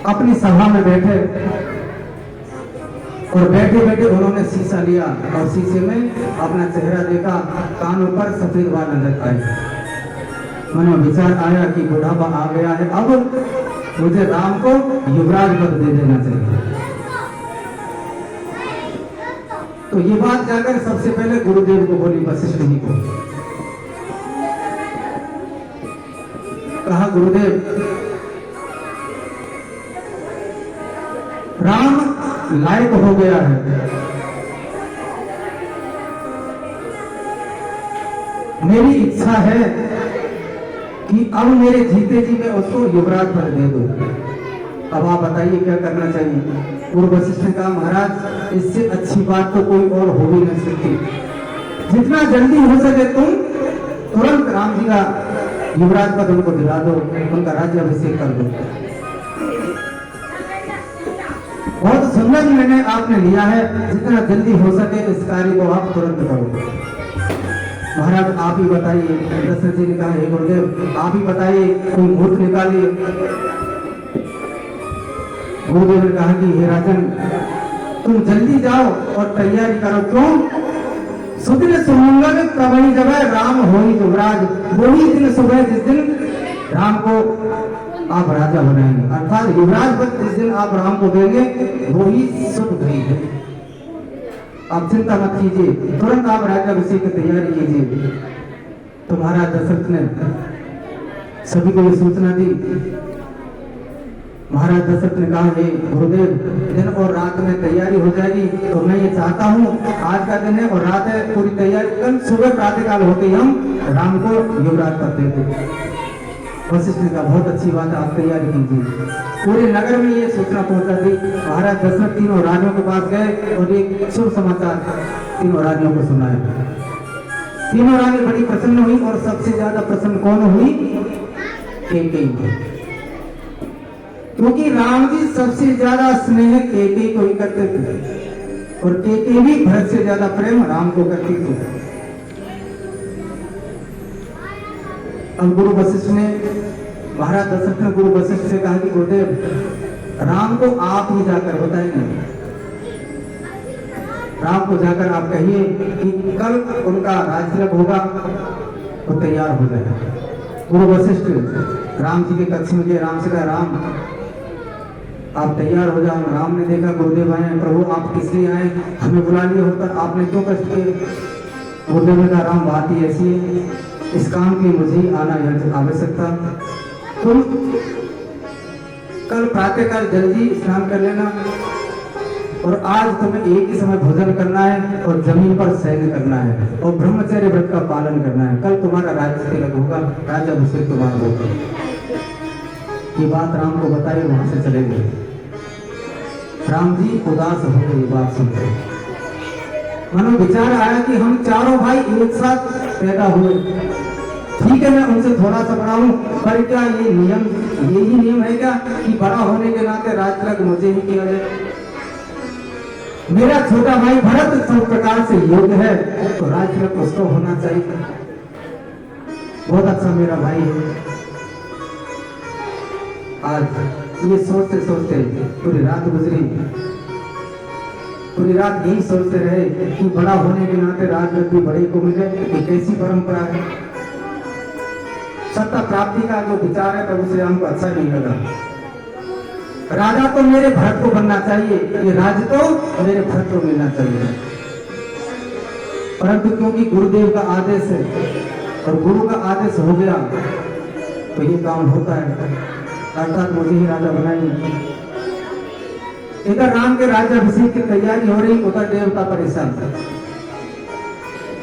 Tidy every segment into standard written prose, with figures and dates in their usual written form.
अपनी सभा में बैठे और बैठे बैठे उन्होंने शीशा लिया और शीशे में अपना चेहरा देखा, कानों पर सफेद बाल नजर आए। मन में विचार आया कि बुढ़ापा आ गया है, अब मुझे राम को युवराज पद दे देना चाहिए। तो ये बात जाकर सबसे पहले गुरुदेव को बोली, वशिष्ठ जी को कहा, गुरुदेव राम लायक हो गया है, मेरी इच्छा है कि अब मेरे जीते जी मैं उसको युवराज पद दे दूं। अब आप बताइए क्या करना चाहिए। गुरु वशिष्ठ ने कहा, महाराज इससे अच्छी बात तो कोई और हो भी नहीं सकती, जितना जल्दी हो सके तुम तुरंत राम जी का युवराज पद उनको दिला दो, उनका राज्याभिषेक कर दो। बहुत सुंदर निर्णय आपने लिया है, जितना जल्दी हो सके इस कार्य को आप तुरंत करो। महाराज आप ही बताइए। दशरथ जी ने कहा, हे गुरुदेव आप ही बताइए, कोई मुहूर्त निकालिए। गुरुदेव ने कहा कि हे राजन तुम जल्दी जाओ और तैयारी करो। क्यों? सुदिन सुमंगल प्रभई जब राम होई युवराज, वही दिन सुबह जिस दिन राम को आप राजा बनाएंगे, अर्थात युवराज पद जिस दिन आप राम को देंगे वही शुभ घड़ी है। आप चिंता मत कीजिए, तुरंत आप राज्याभिषेक की तैयारी कीजिए। तो महाराज दशरथ ने सभी को ये सूचना दी। महाराज दशरथ ने कहा, हे गुरुदेव दिन और रात में तैयारी हो जाएगी, तो मैं ये चाहता हूँ आज का दिन है और रात है, पूरी तैयारी कल सुबह प्रातःकाल होते ही हम राम को युवराज पद दे दें। वशिष्ठ ने कहा, बहुत अच्छी बात है, आप तैयारी कीजिए। पूरे नगर में ये सूचना पहुंचा दी। महाराज दशरथ तीनों रानियों के पास गए और एक शुभ समाचार तीनों रानियों को सुनाया। तीनों रानी बड़ी प्रसन्न हुई और सबसे ज्यादा प्रसन्न कौन हुई? कैकेयी, क्योंकि राम जी सबसे ज्यादा स्नेह कैकेयी को ही करते थे और कैकेयी भी भरत से ज्यादा प्रेम राम को करती थी। अब गुरु वशिष्ठ ने, महाराज दशरथ ने गुरु वशिष्ठ से कहा कि गुरुदेव राम को आप ही जाकर बताएंगे, राम को जाकर आप कहिए कि कल उनका राजतिलक होगा, वो तैयार हो जाए। गुरु वशिष्ठ राम जी के कक्ष में गए, राम से कहा, राम आप तैयार हो जाओ। राम ने देखा गुरुदेव आए, प्रभु आप किस लिए आए, हमें बुला लिया होता, आपने क्यों कष्ट किए? गुरुदेव ने कहा, राम बात ही ऐसी है, इस काम के मुझे आना आवश्यक था। तुम कल प्रातःकाल जल्दी स्नान कर लेना और आज तुम्हें एक ही समय भोजन करना है और जमीन पर शयन करना है और ब्रह्मचर्य व्रत का पालन करना है। कल तुम्हारा राज्यतिलक होगा, राज्याभिषेक तुम्हारा होगा। ये बात राम को बताई, वहां से चले गए। राम जी उदास हो गए बात सुनकर। मनो विचार आया कि हम चारों भाई एक साथ पैदा हुए, ठीक है मैं उनसे थोड़ा सा बड़ा हूं, पर क्या ये नियम, यही नियम है क्या कि बड़ा होने के नाते राज्यतिलक मुझे ही किया जाए? मेरा छोटा भाई भरत सब प्रकार से योग्य है तो राज्यतिलक उसको होना चाहिए, बहुत अच्छा मेरा भाई है। आज ये सोचते सोचते पूरी रात गुजरी, पूरी रात यही सोचते रहे कि बड़ा होने के नाते राज्यतिलक भी बड़े को मिले। ये कैसी परंपरा है? सत्ता प्राप्ति का जो विचार है प्रभु श्री राम को अच्छा नहीं लगा। राजा तो मेरे भरत को बनना चाहिए, ये राज्य तो मेरे भरत को मिलना चाहिए। परंतु क्योंकि गुरुदेव का आदेश है और गुरु का आदेश हो गया तो ये काम होता है, अर्थात मुझे ही राजा बनाएंगे। इधर राम के राज्याभिषेक की तैयारी हो रही, उधर देवता परेशान था,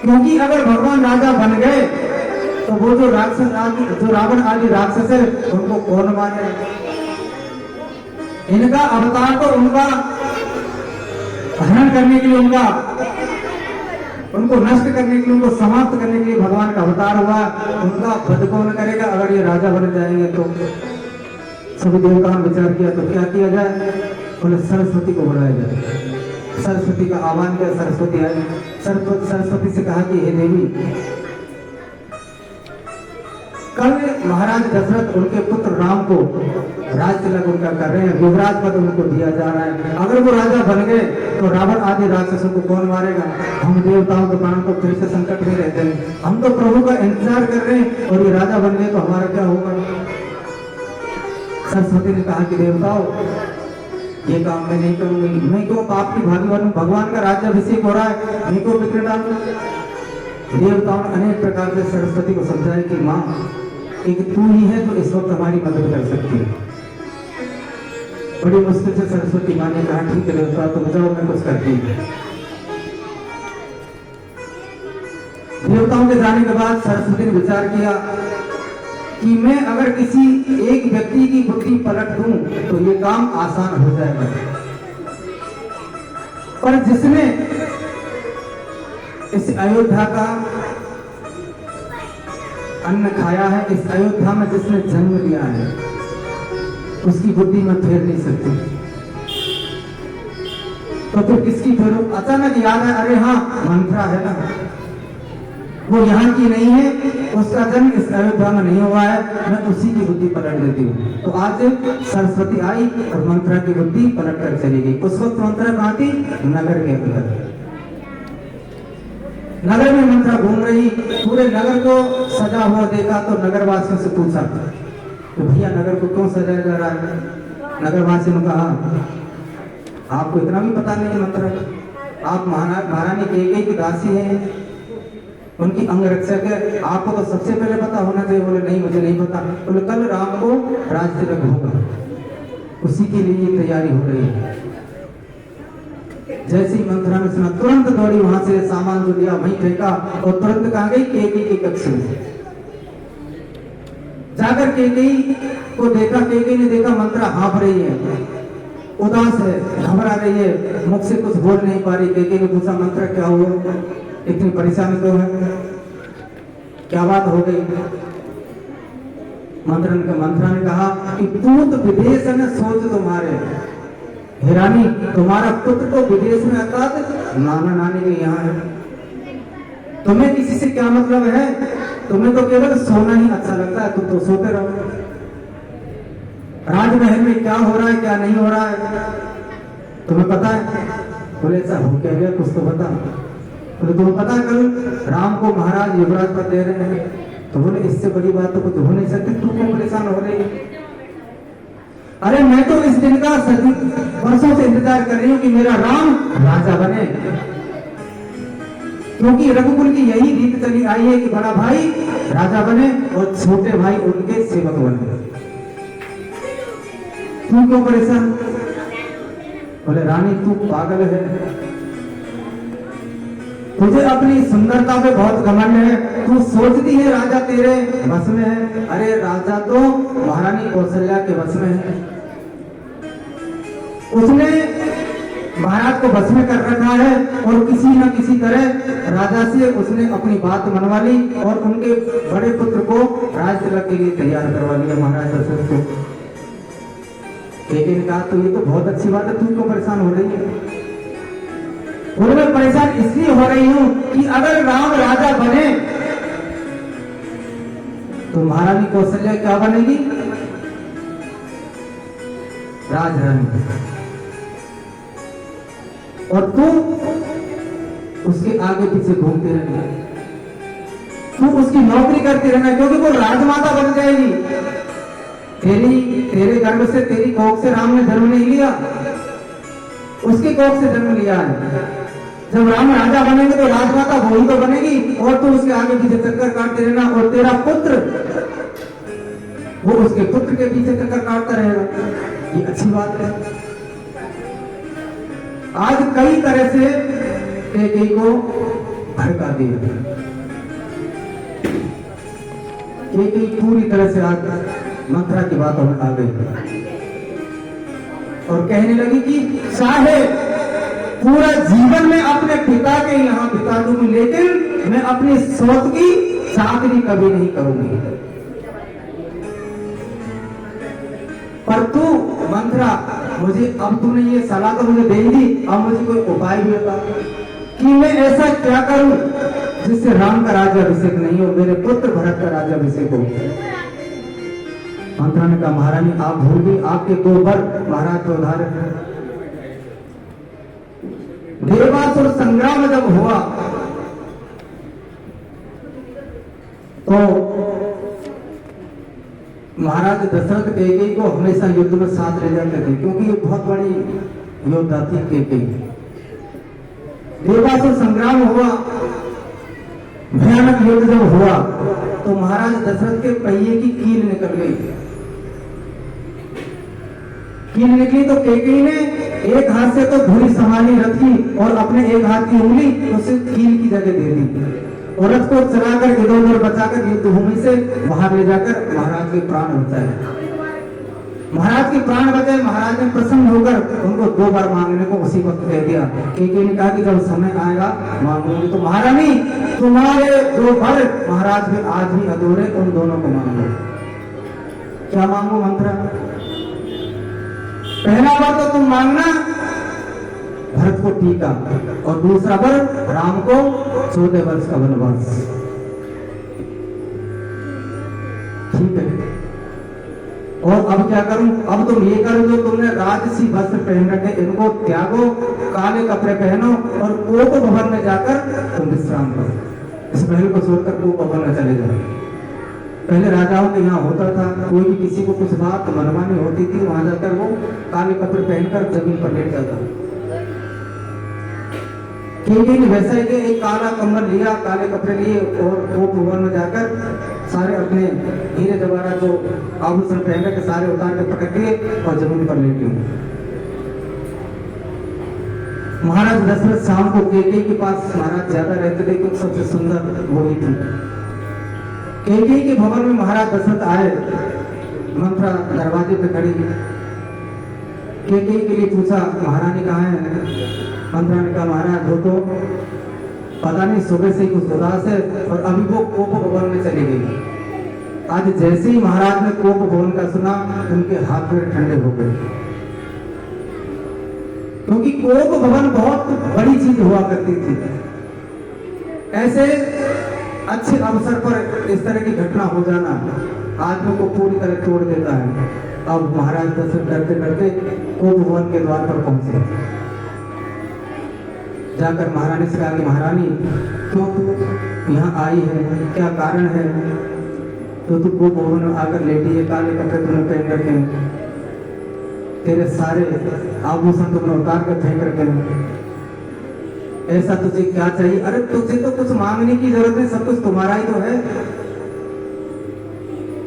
क्योंकि अगर भगवान राजा बन गए तो वो जो राक्षस आदि, जो रावण आदि राक्षस है उनको कौन मारे? इनका अवतार तो उनका हरण करने के लिए, उनको नष्ट करने के लिए, उनको समाप्त करने के लिए भगवान का अवतार हुआ। उनका वध कौन करेगा अगर ये राजा बन जाएंगे? तो सभी देवताओं ने विचार किया तो क्या किया जाए? बोले सरस्वती को बुलाया जाए। सरस्वती का आह्वान किया, सरस्वती आई। सरस्वती से कहा कि हे देवी, कल महाराज दशरथ उनके पुत्र राम को राज तिलक उनका कर रहे हैं, युवराज पद उनको दिया जा रहा है। अगर वो राजा बन गए तो रावण आदि राक्षसों को कौन मारेगा? हम देवताओं के प्राण तो फिर से संकट में रहते हैं। हम तो प्रभु का इंतजार कर रहे हैं और ये राजा बन गए तो हमारा क्या होगा? सरस्वती ने कहा कि देवताओं, ये काम मैं नहीं करूंगी। मैं क्यों पाप की भागी बनूं? भगवान का राज्याभिषेक हो रहा है, मैं क्यों विघ्न डालूं? देवताओं ने अनेक प्रकार से सरस्वती को समझाया कि माँ, एक तू ही है जो इस वक्त हमारी मदद कर सकती है। बड़ी मुश्किल से सरस्वती माँ ने कहा ठीक है देवता, तुम जाओ, मैं कुछ करती हूँ। देवताओं के जाने के बाद सरस्वती ने विचार किया कि मैं अगर किसी एक व्यक्ति की बुद्धि पलट दूं तो ये काम आसान हो जाएगा, पर जिसने इस अयोध्या का अन्न खाया है, इस अयोध्या में जिसने जन्म लिया है, उसकी बुद्धि में फेर नहीं सकती। तो फिर किसकी फेरूं? अचानक याद है, अरे हाँ, मंत्रा है ना, वो यहाँ की नहीं है, उसका जन्म इस अयोध्या में नहीं हुआ है, मैं उसी की बुद्धि पलट देती हूँ। तो आज सरस्वती आई और मंत्रा की बुद्धि पलट कर चली गई। उस वक्त मंत्रा कहाँ थी? नगर के अंदर। नगर में मंत्रा घूम रही, पूरे नगर को सजा हुआ देखा तो नगरवासियों से पूछा तो भैया नगर को क्यों सजाया जा रहा है? नगरवासियों ने कहा आपको इतना भी पता नहीं मंत्रा, आप महारानी कैकेयी की दासी हैं, उनकी अंगरक्षक है, आपको तो सबसे पहले पता होना चाहिए। बोले नहीं, मुझे नहीं पता। बोले कल राम को राज तिलक होगा, उसी के लिए तैयारी हो रही है। जैसे ही मंत्रा ने सुना तुरंत दौड़ी, वहां से सामान जो लिया वहीं फेंका और तुरंत कहाँ गई? कैकेयी के कक्ष में जाकर कैकेयी को देखा। कैकेयी ने देखा मंत्रा हाँफ रही है, उदास है, घबरा रही है, मुख से कुछ बोल नहीं पा रही। कैकेयी ने पूछा मंत्रा क्या हुआ, इतनी परेशानी क्यों है, क्या बात हो गई? मंत्रा ने कहा कि पूत विदेश में सोच तुम्हारे, हे रानी, तुम्हारा पुत्र तो विदेश में अर्थात नाना नानी के यहाँ है, तुम्हें किसी से क्या मतलब है? तुम्हें तो केवल सोना ही अच्छा लगता है, तुम तो सोते रहो। राजमहल में क्या हो रहा है क्या नहीं हो रहा है तुम्हें पता है? बोले ऐसा हो क्या गया, कुछ तो बता। बोले तुम्हें पता कल राम को महाराज युवराज पद दे रहे हैं। तो बोले इससे बड़ी बात तो कुछ हो नहीं सकती, तू क्यों परेशान हो रही? अरे मैं तो इस दिन का वर्षों से इंतजार कर रही हूँ कि मेरा राम राजा बने, क्योंकि रघुकुल की यही रीत चली आई है कि बड़ा भाई राजा बने और छोटे भाई उनके सेवक बने। तू क्यों परेशान? बोले रानी तू पागल है, तुझे अपनी सुंदरता पे बहुत घमंड है, तू सोचती है राजा तेरे बस में है। अरे राजा तो महारानी कौशल्या के बस में है, उसने महाराज को बस में कर रखा है और किसी न किसी तरह राजा से उसने अपनी बात मनवा ली और उनके बड़े पुत्र को राज तिलक के लिए तैयार करवा लिया महाराज दशरथ को। लेकिन कहा तो ये तो बहुत अच्छी बात है, तू क्यों परेशान हो रही है? बोले मैं परेशान इसलिए हो रही हूं कि अगर राम राजा बने तो महारानी कौशल्या क्या बनेगी? राजरानी। और तू उसके आगे पीछे घूमते रहना, तू उसकी नौकरी करती रहना, क्योंकि वो राजमाता बन जाएगी। तेरे गर्भ से, तेरी कोख से राम ने जन्म नहीं लिया, उसकी कोख से जन्म लिया है। जब राम राजा बनेंगे तो राजमाता वही तो बनेगी और तू उसके आगे पीछे चक्कर काटते रहना और तेरा पुत्र वो उसके पुत्र के पीछे चक्कर काटता रहेगा। ये अच्छी बात है। आज कई तरह से कैकेयी को भड़का दिया। कैकेयी पूरी तरह से आज मंत्रा की बातों में आ गई और कहने लगी कि चाहे पूरा जीवन में अपने पिता के यहाँ बिता दूंगी, लेकिन मैं अपनी सोच की चाकरी कभी नहीं करूंगी। पर तू मंत्रा, मुझे अब तूने ये सलाह तो मुझे दे दी, अब मुझे कोई उपाय भी बता कि मैं ऐसा क्या करूं जिससे राम का राज्याभिषेक नहीं हो, मेरे पुत्र भरत का राज्याभिषेक हो। मंत्रा ने कहा महारानी आप भूल गई, आपके 2 वर महाराज को उधार। देवासुर संग्राम जब हुआ तो महाराज दशरथ कैकेयी को हमेशा युद्ध में साथ ले जाते थे, क्योंकि ये बहुत बड़ी योद्धा थी कैकेयी। देवासुर संग्राम हुआ, भयानक युद्ध जब हुआ तो महाराज दशरथ के पहिए की कील निकल गई। कील निकली तो कैकेयी ने एक हाथ से तो धुरी संभाली रथ की और अपने एक हाथ की उंगली उसे कील की जगह दे दी और रथ को चलाकर इधर उधर बचाकर युद्ध भूमि से बाहर ले जाकर महाराज के प्राण बचाए। महाराज के प्राण बचाए। महाराज ने प्रसन्न होकर उनको 2 बार मांगने को उसी वक्त कह दिया। कैकेयी ने कहा कि जब समय आएगा मांगूंगी। तो महारानी तुम्हारे 2 वर महाराज भी आज भी अधूरे, उन दोनों को मांगो। क्या मांगो मंत्रा? पहला वर तो तुम मांगना भरत को टीका और दूसरा वर राम को 14 वर्ष का वनवास। ठीक है, और अब क्या करूं? अब तुम ये करो जो तुमने राजसी वस्त्र पहन रखे इनको त्यागो, काले कपड़े पहनो और कोप भवन में जाकर तुम विश्राम करो। इस महल को छोड़कर कोप भवन में चले जाओ। पहले राजाओं के यहाँ होता था, कोई भी किसी को कुछ बात मनमानी होती थी, वहां जाकर वो काले कपड़े पहनकर जमीन पर लेट जाता। कैकेयी ने वैसा ही कि एक काला कंबल लिया, काले कपड़े लिए और कोप भवन में जाकर सारे अपने हीरे जवाहरात जो आभूषण पहन के सारे उतार के पटक दिए और जमीन पर लेटे। महाराज दशरथ शाम को कैकेयी के पास महाराज ज्यादा रहते थे क्योंकि सबसे सुंदर वो ही थी। कैकेयी के भवन में महाराज दशरथ आए, मंत्रा दरवाजे पे खड़ी। कैकेयी के लिए पूछा महारानी कहाँ है? मंत्रा ने कहा महाराज वो तो पता नहीं सुबह से ही कुछ उदास है और अभी वो कोप भवन में चली गई। आज जैसे ही महाराज ने कोप भवन का सुना उनके हाथ पैर ठंडे हो गए, क्योंकि कोप भवन बहुत बड़ी चीज हुआ करती थी। ऐसे अच्छे अवसर पर इस तरह की घटना हो जाना आदमी को पूरी तरह तोड़ देता है। अब महाराज दशरथ डरते डरते कोप भवन के द्वार पर पहुंचे। जाकर महारानी से कहा कि महारानी क्यों तू यहाँ आई है, क्या कारण है? तो तू कोप भवन में आकर लेटी है, काले कपड़े तुमने पहन रखे हैं, तेरे सारे आभूषण तुमने उतार कर फेंक रखे हैं, ऐसा तुझे क्या चाहिए? अरे तुझे तो कुछ मांगने की जरूरत नहीं, सब कुछ तुम्हारा ही तो है।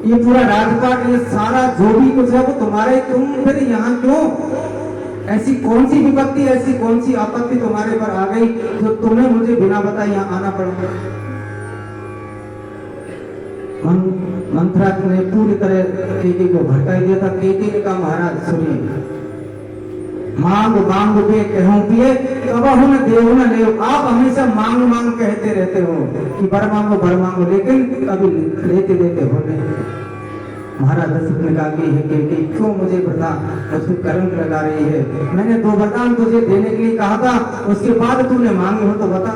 ये पूरा राजपाट, ये सारा जो भी कुछ है वो तुम्हारा ही, तुम फिर यहाँ क्यों? ऐसी कौन सी विपत्ति, ऐसी कौन सी आपत्ति तुम्हारे पर आ गई जो तुम्हें मुझे बिना बताए यहाँ आना पड़ा? मंत्रा ने पूरी तरह कैकेयी को भड़काई दिया था। कैकेयी ने कहा महाराज सुनिए, मांग मांग पे कहूं पिए कबहु न देहु न ले। आप हमेशा मांग मांग कहते रहते हो कि बर मांगो, लेकिन कभी लेते देते हो नहीं। महाराज दशरथ ने कहा कि क्यों मुझे बता, मुझको कलंक लगा रही है? मैंने 2 वरदान तुझे देने के लिए कहा था, उसके बाद तूने मांगे हो तो बता।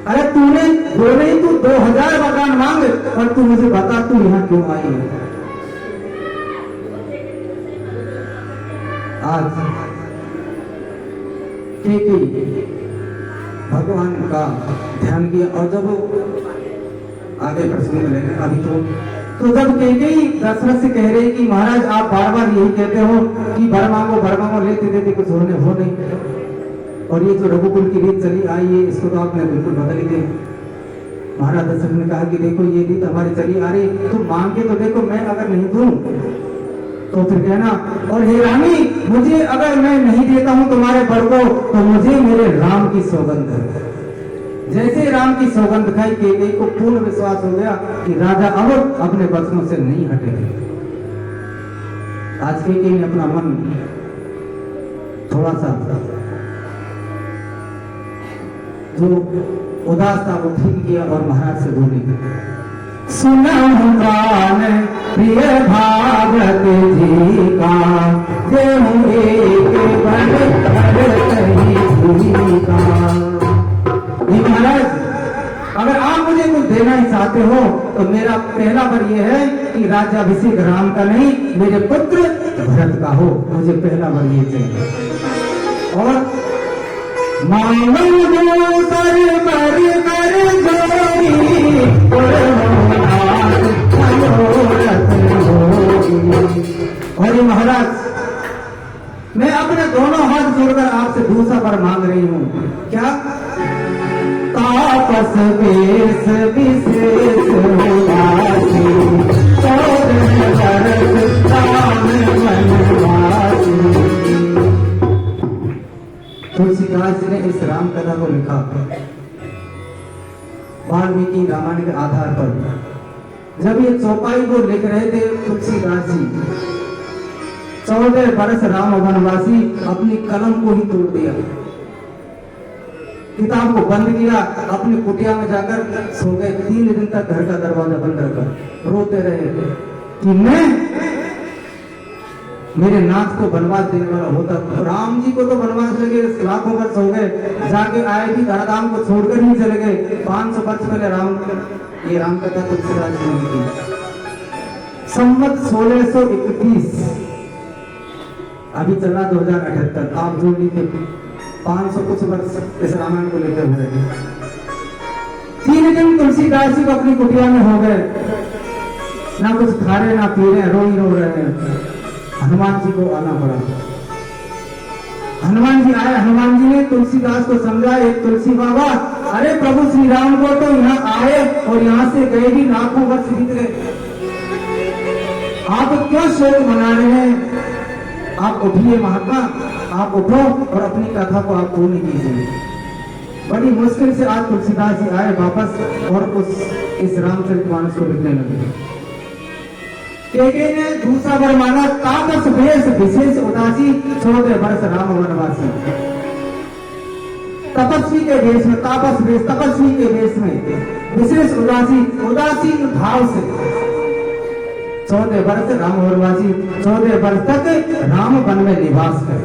अरे तूने 2 नहीं, तू 2000 वरदान मांग और तू मुझे बता तू यहाँ क्यों आई है? आज कैकेयी भगवान का ध्यान किया और जब आगे प्रसंग मिलेंगे अभी तो जब कैकेयी दशरथ से कह रही कि महाराज आप बार बार यही कहते हो कि वर मांगो, लेते देते कुछ हो नहीं, और ये जो रघुकुल की रीत चली आई है इसको तो आपने बिल्कुल बदल ही दिया। महाराज दशरथ ने कहा कि देखो ये रीत हमारी चली आ रही, तुम मांग के तो देखो, मैं अगर नहीं दूं तो फिर कहना, और हे रानी मुझे अगर मैं नहीं देता हूं तुम्हारे वर को तो मुझे मेरे राम की सौगंध है। जैसे राम की सौगंध खाई कैकेयी को पूर्ण विश्वास हो गया कि राजा अब अपने वचनों से नहीं हटेंगे। आज कैकेयी ने अपना मन थोड़ा सा जो उदास था वो ठीक किया और महाराज से बोली, सुना प्राण प्रिय भागवत जी का, देहु एक बन कहीं का। महाराज अगर आप मुझे कुछ देना ही चाहते हो तो मेरा पहला वर यह है कि राज्याभिषेक राम का नहीं, मेरे पुत्र भरत का हो। मुझे पहला वर ये चाहिए। और मांगल दूसर पर कर जोड़ी और ये महाराज, मैं अपने दोनों हाथ जोड़कर आपसे दूसरा वर मांग रही हूं। क्या? तापस वेश विशेष उदासी, तुलसीदास जी ने इस राम कथा को लिखा वाल्मीकि रामायण के आधार पर। जब ये चौपाई को लिख रहे थे तुलसीदास जी, 14 वर्ष राम वनवासी, अपनी कलम को ही तोड़ दिया, किताब को बंद किया, अपनी कुटिया में जाकर सो गए। 3 दिन तक घर का दरवाजा बंद रखा, रोते रहे कि मैं मेरे नाथ को वनवास देने वाला होता। तो राम जी को तो वनवास लगे, लाखों वर्ष हो गए, जाके आए भी धराधाम को छोड़कर ही चले गए। 500 वर्ष पहले ये राम कथा तुलसीदास जी ने की। संवत 1631, अभी चला 2078, आप जोड़ लीजिए 500 कुछ वर्ष इस रामायण को लेकर हुए। 3 दिन तुलसीदास जी को अपनी कुटिया में हो गए, ना कुछ खा रहे ना पी रहे, रो ही रो रहे हैं। हनुमान जी को आना पड़ा। हनुमान जी आए, हनुमान जी ने तुलसीदास को समझाया, तुलसी बाबा, अरे प्रभु श्री राम को तो यहाँ आए और यहाँ से गए भी लाखों वर्ष बीत गए, आप क्यों शोक मना रहे हैं? आप उठिए महात्मा, आप उठो और अपनी कथा को आप पूर्ण कीजिए। बड़ी मुश्किल से आज तुलसीदास जी आए वापस और इस रामचरितमानस को लिखने लगे। केके ने दूसरा वर मांगा, तापस वेश विशेष उदासी, 14 वर्ष राम वनवासी। तपस्वी के वेश में, तापस वेश, तपस्वी के वेश में विशेष उदासी, उदासीन भाव से 14 वर्ष राम वनवासी, 14 वर्ष तक राम वन में निवास करे।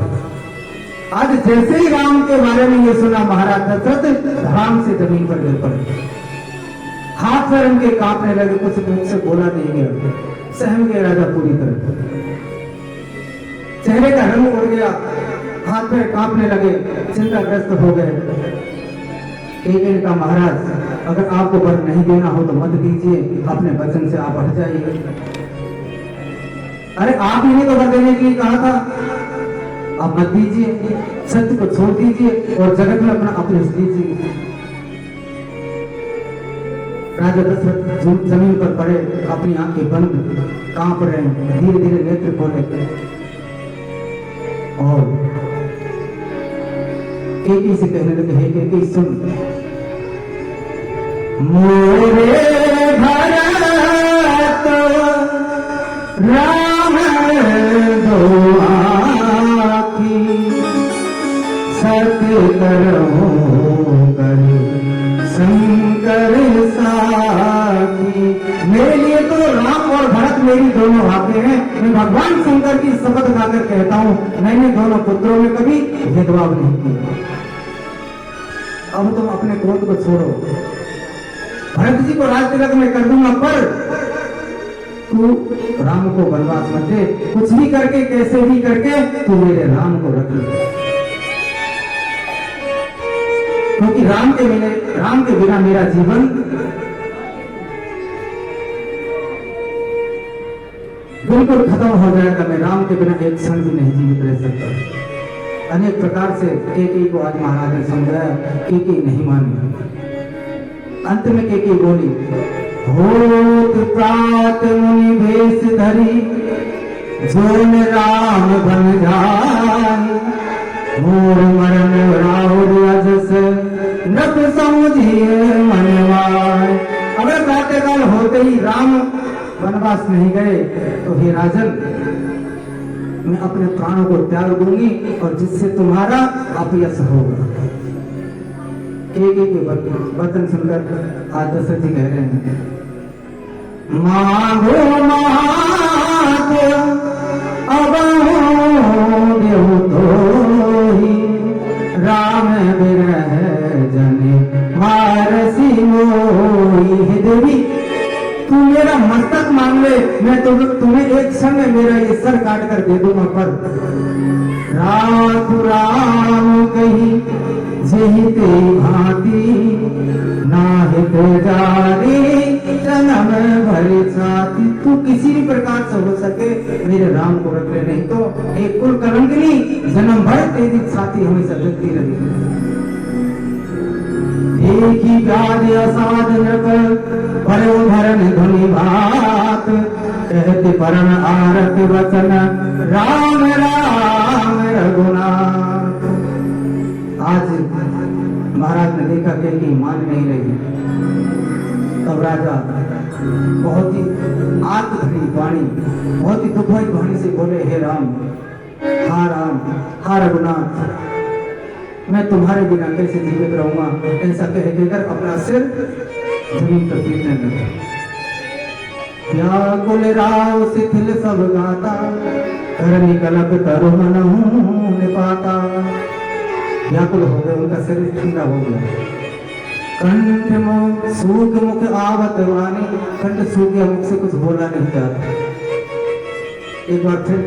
आज जैसे ही राम के बारे में ये सुना, महाराज दशरथ धड़ाम से जमीन पर गिर पड़े, हाथ पैर उनके कांपने लगे, कुछ मुख से बोला नहीं गया, सहम गए राजा पूरी तरह, चेहरे का रंग उड़ गया, हाथ पैर कांपने लगे, चिंताग्रस्त हो गए। एक का महाराज, अगर आपको वर नहीं देना हो तो मत दीजिए, अपने वचन से आप हट जाइए। अरे आप ही ने तो वर देने के लिए कहा था, आप मत दीजिए, सत्य को छोड़ दीजिए और जगत में अपना अपने दीजिए। राजा दशरथ जमीन पर पड़े, अपनी आंखें बंद, कांप रहे हैं, धीरे धीरे नेत्र खोले और केकी से कहने लगे, हे केकी सुन, मोरे भरत राम दो आँखी, सत्य करो करे शंकर साथी। मेरे लिए तो राम और भरत मेरी दोनों आंखें हैं। मैं भगवान शंकर की शपथ खाकर कहता हूं, मैंने दोनों पुत्रों में कभी भेदभाव नहीं किया। अब तुम अपने क्रोध को छोड़ो, भरत जी को राज तिलक में कर दूंगा, पर तू राम को वनवास मत दे, कुछ भी करके कैसे भी करके तू मेरे राम को रख ले, क्योंकि राम के बिना मेरा जीवन बिल्कुल खत्म हो जाएगा। मैं राम के बिना एक क्षण भी नहीं जीवित रह सकता। अनेक प्रकार से केकी को आज महाराज ने समझाया, केकी नहीं मानी। अंत में केकी बोली, होत प्रात मुनि भेष धरी, जोन राम बन जाए, मोर मरण राहुल अजस नट समझिए मनवाय। अगर प्रातःकाल होते ही राम वनवास नहीं गए तो हे राजन, मैं अपने प्राणों को त्याग दूंगी और जिससे तुम्हारा अपयश होगा। केके के वचन सुनकर आज दशरथ जी कह रहे हैं, मांगो महाको अब देहु तोहि, राम बिरह जने मारसी मोहि। मैं तुम्हें एक क्षण में मेरा ये सर काट कर दे दूंगा, पर रात राम कही जेहि ते भांति नाहित जारी जन्म भर छाती। तू किसी भी प्रकार से हो सके मेरे राम को रख ले, नहीं तो एक कुल कलंकिनी जन्म भर तेरी छाती हमेशा जलती रहेगी। एक ही प्याज असाध नृप बड़ो धरन धुनि भात कहते परम आरत वचन राम राम रघुनाथ। आज महाराज ने देखा कि मान नहीं रही, तब राजा बहुत ही आत्मभरी वाणी, बहुत ही दुखदाई वाणी से बोले, हे राम, हा रघुनाथ, मैं तुम्हारे बिना कैसे जीवित रहूंगा। ऐसा कह देकर अपना सिर जमीन पर पीटने लगा। व्याकुल राव शिथिल सब गाता करनी कलप तरु मनहु निपाता। व्याकुल हो गए, उनका शरीर ठंडा हो गया। कंठ मुख सूख मुख आवत वाणी, कंठ सूख गया, मुख से कुछ बोला नहीं जाता। एक बार फिर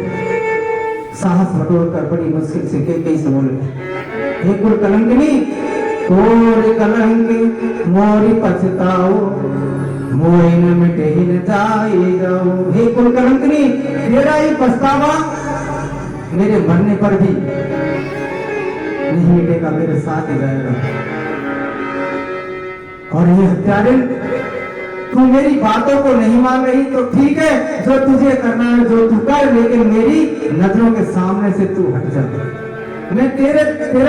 साहस बटोर कर बड़ी मुश्किल से कैसे बोले, हे कुल कलंकिनी तोरे कलंक मोरी पछताओ मोहि न मिटे ही न जाए जाओ। हे कुल कलंकिनी तेरा ही पछतावा मेरे मरने पर भी नहीं मिटेगा, मेरे साथ ही जाएगा। और ये हत्यारे, तू मेरी बातों को नहीं मान रही तो ठीक है, जो तुझे करना है जो तू कर, लेकिन मेरी नजरों के सामने से तू हट जा। मैं तेरा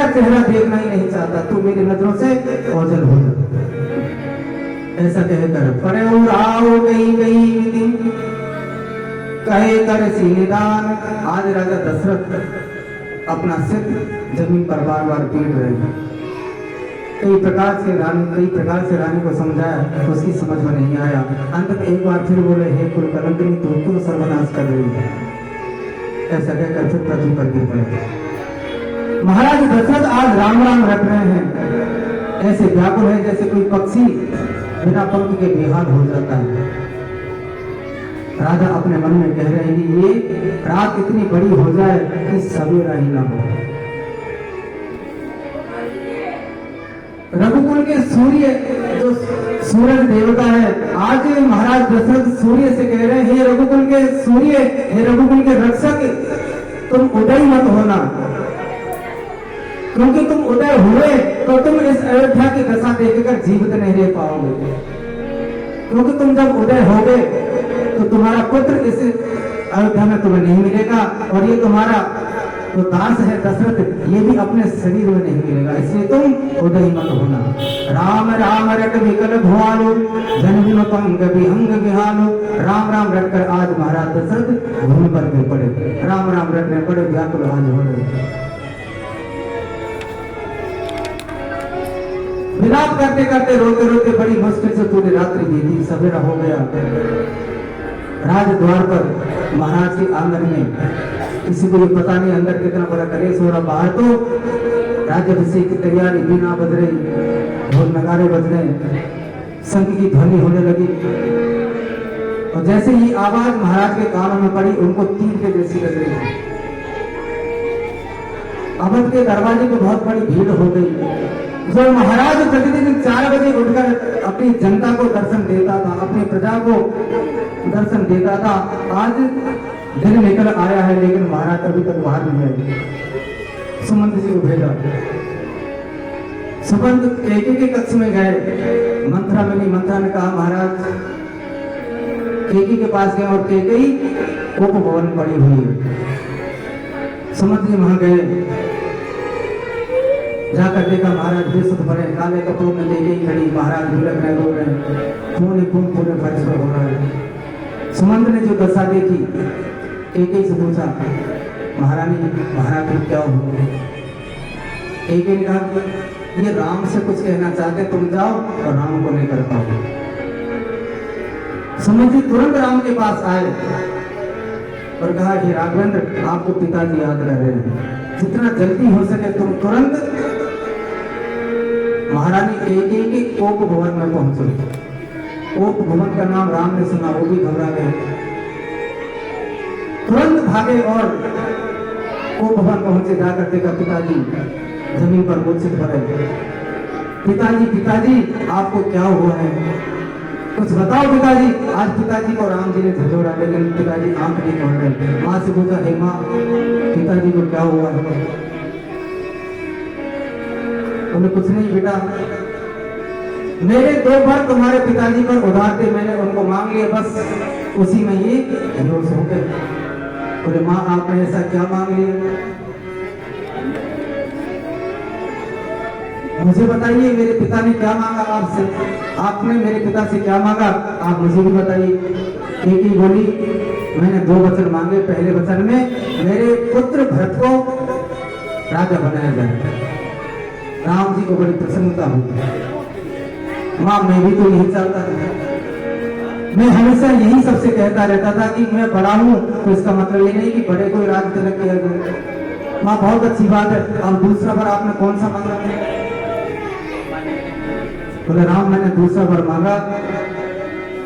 चेहरा देखना ही नहीं चाहता, तू मेरी नजरों से ओझल हो जा। ऐसा कहकर परे आओ गई विधि कहे कर सी निदान। आज राजा दशरथ अपना सिर जमीन पर बार बार पीट रहे हैं। कई प्रकार से रानी को समझाया तो उसकी समझ में नहीं आया। अंत में एक बार फिर बोले, हे कुल कलंकिनी तू क्यों सर्वनाश कर रही है। ऐसा कहकर फिर पृथ्वी पर गिर पड़े। महाराज दशरथ आज राम राम रट रहे हैं, ऐसे व्याकुल है जैसे कोई पक्षी बिना पंख के बेहाल हो जाता है। राजा अपने मन में कह रहे हैं कि ये रात इतनी बड़ी हो जाए कि सवेरा ही ना हो। रघुकुल के सूर्य जो सूरज देवता है, आज महाराज दशरथ सूर्य से कह रहे हैं, हे रघुकुल के सूर्य, हे रघुकुल के रक्षक, तुम उदय मत होना, क्योंकि तुम उदय हुए तो तुम इस अयोध्या की दशा देखकर जीवित नहीं रह पाओगे। क्योंकि तुम जब उदय होगे तो तुम्हारा पुत्र इस अयोध्या में तुम्हें नहीं मिलेगा, और ये तुम्हारा तो दास है दशरथ, ये भी अपने शरीर में नहीं मिलेगा, इसलिए तुम उदय मत होना। राम राम रट विकल भुआलो जन्म पंग विहंग विहालो। राम राम रट कर आज महाराज दशरथ भूमि पर गिर पड़े, राम राम रटने पड़े, व्याकुल आज हो रहे। विलाप करते करते रोते रोते बड़ी मुश्किल से पूरी रात्रि बीती, सवेरा हो गया। राजद्वार पर महाराज के आंगन में किसी को भी पता नहीं अंदर कितना बड़ा कलेश हो रहा। बाहर तो राज्याभिषेक की तैयारी, बीना बज रही, ढोल नगारे बज रहे, शंख की ध्वनि होने लगी। और जैसे ही आवाज महाराज के कानों में पड़ी, उनको तीर के जैसी लग रही थी। अवध के दरवाजे पर बहुत बड़ी भीड़ हो गई। जो महाराज प्रतिदिन 4 बजे उठकर अपनी जनता को दर्शन देता था, अपनी प्रजा को दर्शन देता था, आज दिन निकल आया है लेकिन महाराज अभी तक बाहर नहीं आए। सुमंत जी को भेजा, सुमंत केके के कक्ष में गए। मंत्रा मिली, मंत्रा ने कहा महाराज केके के पास गए और केके ही उपभवन पड़ी हुई है। सुमंत जी वहां गए, जाकर देखा महाराज बेसुध पड़े, काले कपड़ों में लेके ही खड़ी, महाराज ढुलक रहे, रो रहे, खून पूरे फर्श पर हो रहा है। सुमंत ने जो दशा देखी, केके से पूछा, महारानी महाराज क्या हो। केके ने कहा कि ये राम से कुछ कहना चाहते, तुम जाओ और राम को लेकर पाओ। सुमंत जी तुरंत राम के पास आए और कहा कि राघवेंद्र आपको पिताजी याद रह रहे हैं, जितना जल्दी हो सके तुम तुरंत महारानी केके के कोप भवन में पहुंचो। कोप भवन का नाम राम ने सुना, वो भी घबरा गए। तुरंत भागे और वो भवन पहुंचे। जाकर देखा पिताजी जमीन पर मूर्छित पड़े। पिताजी पिताजी आपको क्या हुआ है, कुछ बताओ पिताजी। आज पिताजी को राम जी ने झंझोड़ा, लेकिन पिताजी आंख नहीं खोल रहे। माँ से पूछा, हे माँ पिताजी को क्या हुआ है? उन्हें कुछ नहीं बेटा, मेरे 2 बार तुम्हारे पिताजी पर उधार थे, मैंने उनको मांग लिया, बस उसी में ये बेहोश हो गए। बोले माँ आपने ऐसा क्या मांग लिया? मुझे बताइए मेरे पिता ने क्या मांगा आपसे, आपने मेरे पिता से क्या मांगा, आप मुझे भी बताइए। एक ही बोली, मैंने 2 वचन मांगे। पहले वचन में मेरे पुत्र भरत को राजा बनाया जाए। राम जी को बड़ी प्रसन्नता हुई। माँ मैं भी तो यही चाहता था, मैं हमेशा यही सबसे कहता रहता था कि मैं बड़ा हूँ, तो इसका मतलब ये नहीं कि बड़े को राज तिलक किया जाए। माँ बहुत अच्छी बात है, अब दूसरा बार आपने कौन सा मांगा? बोले राम मैंने दूसरा बार मांगा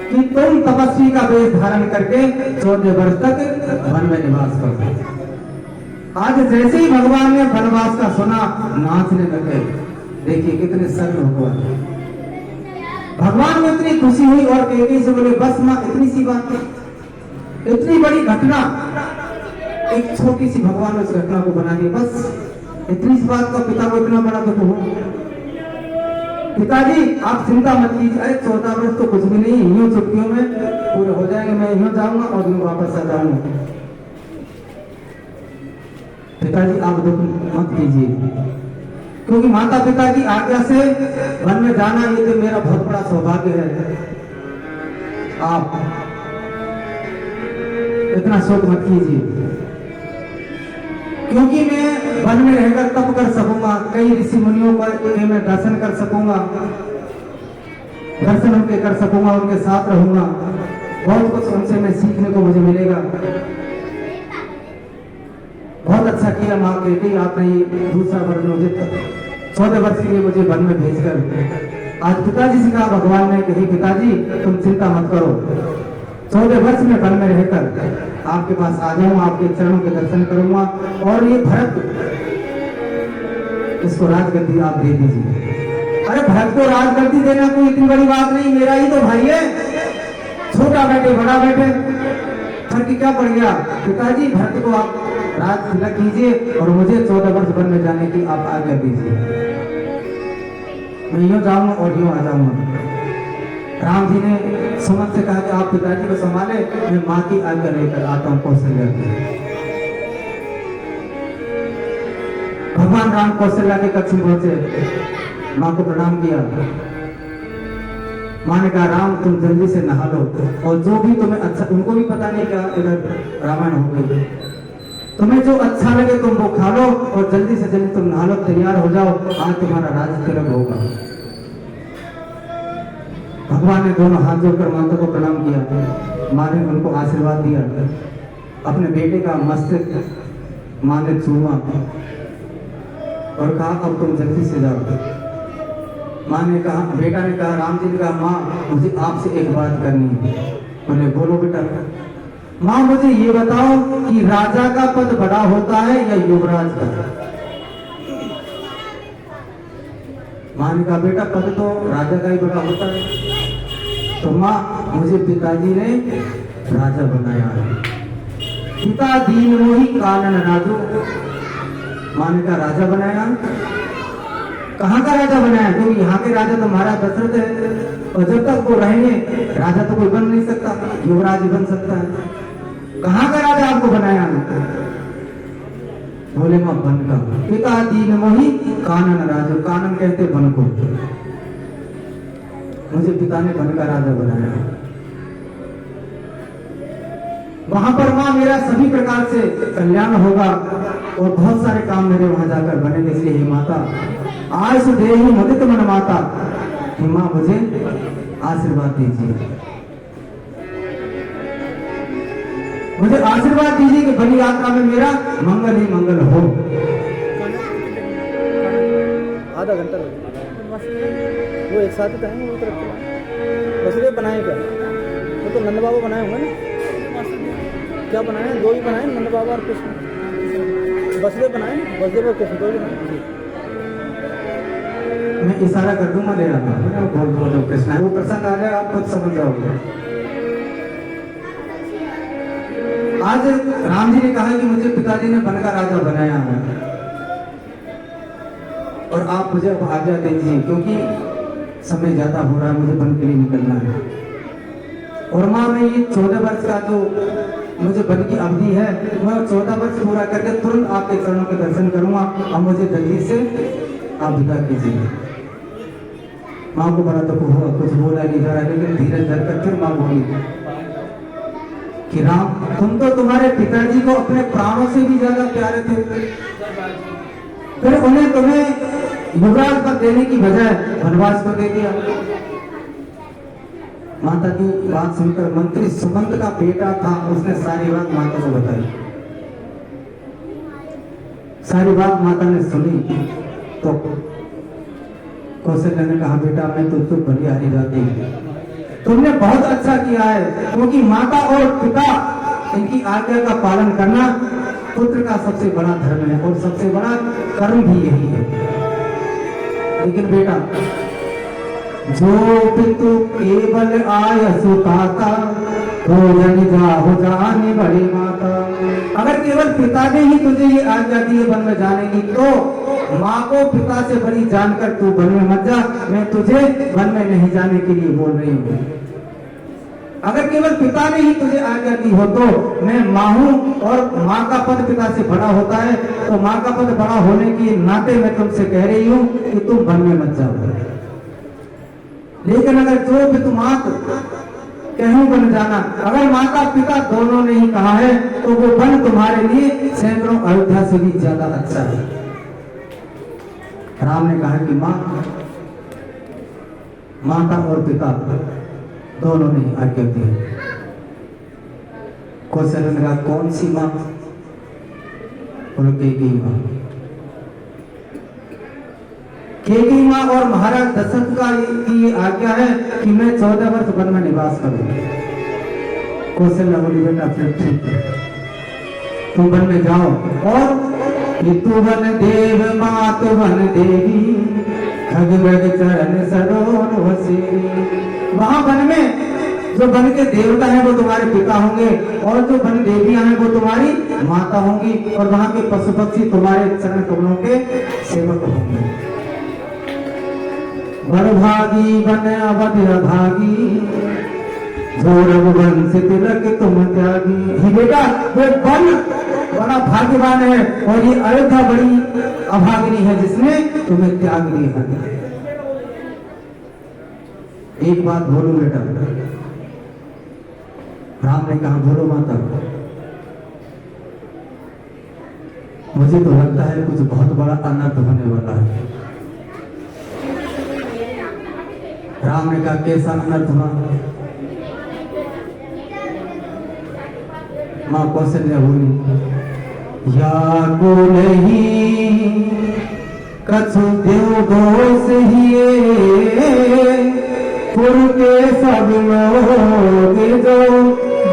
कि तुम तपस्वी का वेश धारण करके 14 वर्ष तक वन में निवास करो। आज जैसे ही भगवान ने वनवास का सुना, नाचने लगे। देखिए कितने सरल भगवान, भगवान में इतनी खुशी हुई और कैकेयी से बोले बस माँ इतनी सी बात, इतनी बड़ी घटना, एक छोटी सी भगवान ने उस घटना को बना दी, बस इतनी सी बात का पिता को इतना बड़ा दुख हुआ। पिताजी आप चिंता मत कीजिए, अरे 14 वर्ष तो कुछ भी नहीं, यूं छुट्टियों में पूरे हो जाएंगे, मैं यूं जाऊंगा और यूं वापस आ जाऊंगा। पिताजी आप दुख मत कीजिए, क्योंकि माता पिता की आज्ञा से वन में जाना ये तो मेरा बहुत बड़ा सौभाग्य है। आप इतना शोक मत कीजिए, क्योंकि मैं वन में रहकर तप कर सकूंगा, कई ऋषि मुनियों का मैं दर्शन कर सकूंगा, दर्शन उनके कर सकूंगा, उनके साथ रहूंगा, बहुत कुछ उनसे मैं सीखने को मुझे मिलेगा। बहुत अच्छा किया माँ बेटी, आपने ये दूसरा वर मुझे 14 वर्ष के लिए मुझे वन में भेजकर। आज पिताजी से कहा भगवान ने कि पिताजी तुम चिंता मत करो, 14 वर्ष में वन में रहकर आपके पास आ जाऊंगा, आपके चरणों के दर्शन करूंगा, और ये भरत इसको राजगद्दी आप दे दीजिए। अरे भरत को राजगद्दी देना कोई इतनी बड़ी बात नहीं, मेरा ही तो भाई है, छोटा बैठे बड़ा बैठे फर्क क्या पड़ गया। पिताजी भरत को आप राज तिलक कीजिए और मुझे 14 वर्ष वन में जाने की आप आज्ञा दीजिए, मैं यूं जाऊंगा और यूं आ जाऊंगा। राम जी ने सुमंत से कहा कि आप पिताजी को संभाले, मैं माँ की आज्ञा लेकर आता हूँ कौशल्या की। भगवान राम कौशल्या के कक्ष में पहुंचे, माँ को प्रणाम किया। माँ ने कहा राम तुम जल्दी से नहा लो, और जो भी तुम्हें अच्छा, उनको भी पता नहीं क्या इधर रामायण हो गई, तुम्हें जो अच्छा लगे तुम वो खा लो और जल्दी से जल्दी तुम नहा लो, तैयार हो जाओ, आज तुम्हारा राज तिलक होगा। भगवान ने दोनों हाथ जोड़कर माता को प्रणाम किया। माँ ने उनको आशीर्वाद दिया, अपने बेटे का मस्तक माँ ने छुआ और कहा अब तुम जल्दी से जाओ। माँ ने कहा, बेटा ने कहा, राम जी ने कहा माँ मुझे आपसे एक बात करनी है। बोले बोलो बेटा। माँ मुझे ये बताओ कि राजा का पद बड़ा होता है या युवराज का? माँ ने कहा बेटा पद तो राजा का ही बड़ा होता है। तो माँ मुझे पिताजी ने राजा बनाया है, पिता दीन मोही कानन राजू। माँ ने कहा राजा बनाया, कहाँ का राजा बनाया? क्योंकि यहाँ के राजा तो महाराज दशरथ है, और जब तक वो रहेंगे राजा तो कोई बन नहीं सकता, युवराज ही बन सकता है। कहाँ का राजा आपको बनाया? बोले माँ वन का। पिता दीन मोही कानन राजू, कानन कहते वन को, मुझे पिता ने वन का राजा बनाया। वहां पर माँ मेरा सभी प्रकार से कल्याण होगा और बहुत सारे काम मेरे वहां जाकर बनेंगे। इसलिए हे माता आयुष देहि मुदित मन माता, हे माँ मुझे आशीर्वाद दीजिए, मुझे आशीर्वाद दीजिए कि बड़ी यात्रा में मेरा मंगल ही मंगल हो। आधा घंटा लगेगा, वो एक साथ ही कहेंगे, वो तरफ बस ये बनाए क्या? वो तो नंद बाबू बनाए होंगे ना। क्या बनाए? दो ही बनाए, नंद बाबा और कृष्ण। बसदेव बनाए, बसदेव और कृष्ण दो ही बनाए जी। मैं इशारा कर दूंगा ले आता हूँ, बोल दो कृष्ण, वो प्रसंग आ जाए आप खुद समझ जाओगे। आज राम जी ने कहा कि मुझे पिताजी ने बनकर राजा बनाया है और आप मुझे अब आज्ञा दीजिए, क्योंकि समय ज्यादा हो रहा है, मुझे वन के लिए निकलना है। और माँ मैं ये 14 वर्ष का जो मुझे वन की अवधि है, मैं 14 वर्ष पूरा करके तुरंत आपके चरणों के दर्शन करूंगा, अब मुझे जल्दी से आप विदा कीजिए। माँ को बड़ा तो कुछ बोला नहीं जा रहा, लेकिन धीरे धर कर फिर माँ बोली कि राम तुम तो तुम्हारे पिताजी को अपने प्राणों से भी ज्यादा प्यारे थे, फिर उन्हें तुम्हें युवराज पद देने की बजाय वनवास पर दे दिया। माता की बात सुनकर मंत्री सुमंत का बेटा था, उसने सारी बात माता को बताई। सारी बात माता ने सुनी तो कौशल्या ने कहा बेटा मैं तुझको बलिहारी जाती, तुमने बहुत अच्छा किया है, क्योंकि माता और पिता इनकी आज्ञा का पालन करना पुत्र का सबसे बड़ा धर्म है और सबसे बड़ा कर्म भी यही है। लेकिन बेटा जो पितु केवल आयसु पाता, भोजन जाहु जाने बड़ी माता। अगर केवल पिता ने ही तुझे ये आज्ञा दी है वन में जाने की, तो माँ को पिता से बड़ी जानकर तू वन में मत जा, मैं तुझे वन में नहीं जाने के लिए बोल रही हूँ। अगर केवल पिता ने ही तुझे आज्ञा दी हो तो मैं माँ हूं और माँ का पद पिता से बड़ा होता है, तो माँ का पद बड़ा होने के नाते मैं तुमसे कह रही हूँ कि तुम वन में मत जाओ। लेकिन अगर जो भी तुम कहूं वन जाना, अगर माता पिता दोनों ने ही कहा है तो वो वन तुम्हारे लिए सैकड़ों अयोध्या से भी ज्यादा अच्छा है। राम ने कहा कि माता और पिता दोनों ने आज्ञा दी। कौशल्या ने कहा कौन सी माँ? केकई माँ। केकई माँ और महाराज दशरथ का ये आज्ञा है कि मैं 14 वर्ष वन में निवास करूं। कौशल्या बोली बेटा फिर ठीक है, तुम वन में जाओ। और ये तू वन देव माँ तो वन देवी, खगमग चरण सरोवर वसेरी। वहां वन में जो वन के देवता हैं वो तुम्हारे पिता होंगे और जो वन देवियां हैं वो तुम्हारी माता होंगी, और वहां के पशु पक्षी तुम्हारे चरण कमलों के सेवक होंगे। बड़भागी वन अवध अभागी, जो रघुवंश तिलक तुम त्यागी। ही बेटा वो वन बड़ा भाग्यवान है और ये अयोध्या बड़ी अभागिनी है जिसने तुम्हें त्याग दिया है। एक बात बोलो बेटा। राम ने कहा बोलो माता। मुझे तो लगता है कुछ बहुत बड़ा अनर्थ होने वाला है। राम ने कहा कैसा अनर्थ हुआ? मां कौशल्या बोली या को नहीं कछु देव दोष हिए, पुर के सब लोग जो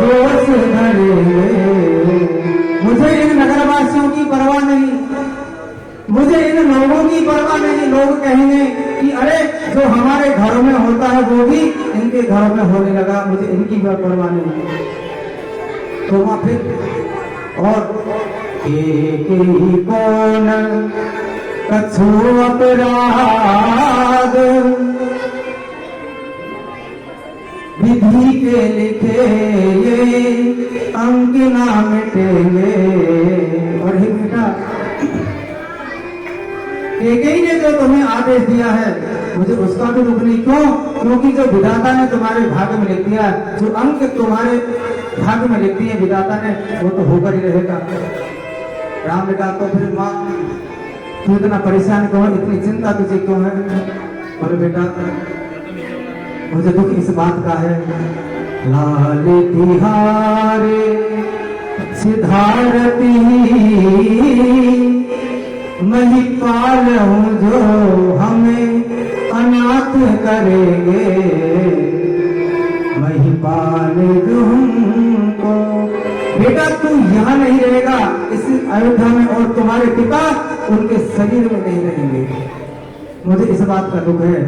दोष धरेंगे। मुझे इन नगरवासियों की परवाह नहीं, मुझे इन लोगों की परवाह नहीं। लोग कहेंगे कि अरे जो हमारे घरों में होता है वो भी इनके घरों में होने लगा, मुझे इनकी परवाह नहीं। तो वहां फिर और एक ही कौन कछु अपराध, विधि के लिखे ये अंक ना मिटेंगे। और हे बेटा केकई ने जो तुम्हें आदेश दिया है मुझे उसका भी दुख नहीं। क्यों? क्योंकि जो विधाता ने तुम्हारे भाग्य में लिख दिया, जो अंक तुम्हारे भाग्य में लिख दिए विधाता ने, वो तो होकर ही रहेगा। राम ने कहा तो फिर माँ तू इतना परेशान क्यों है, इतनी चिंता तुझे क्यों है? बोले बेटा मुझे दुख इस बात का है, लाल तिहारे सिधारती महिपाल हूँ जो हमें अनाथ करेंगे। महिपाल जो हमको बेटा तुम्हारे पिता उनके शरीर में नहीं रहेंगे। मुझे इस बात का दुख है,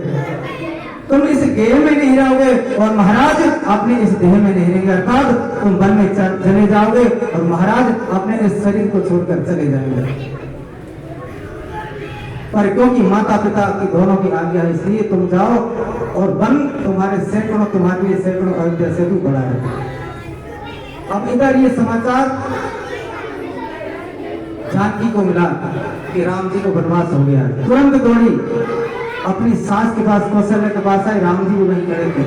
तुम इस देह में नहीं रहोगे और महाराज अपने इस देह में नहीं रहेंगे, अर्थात तुम वन में चले जाओगे और महाराज अपने इस शरीर को छोड़कर चले जाएंगे। पर क्योंकि माता पिता की दोनों की आज्ञा है, इसलिए तुम जाओ और वन तुम्हारे सैकड़ों, तुम्हारे लिए सैकड़ों अयोध्या से भी बड़ा है। अब इधर ये समाचार जानकी को मिला कि राम जी को वनवास हो गया। तुरंत दौड़ी अपनी सास के पास, कौशल्या के पास आई। राम जी भी वहीं खड़े थे।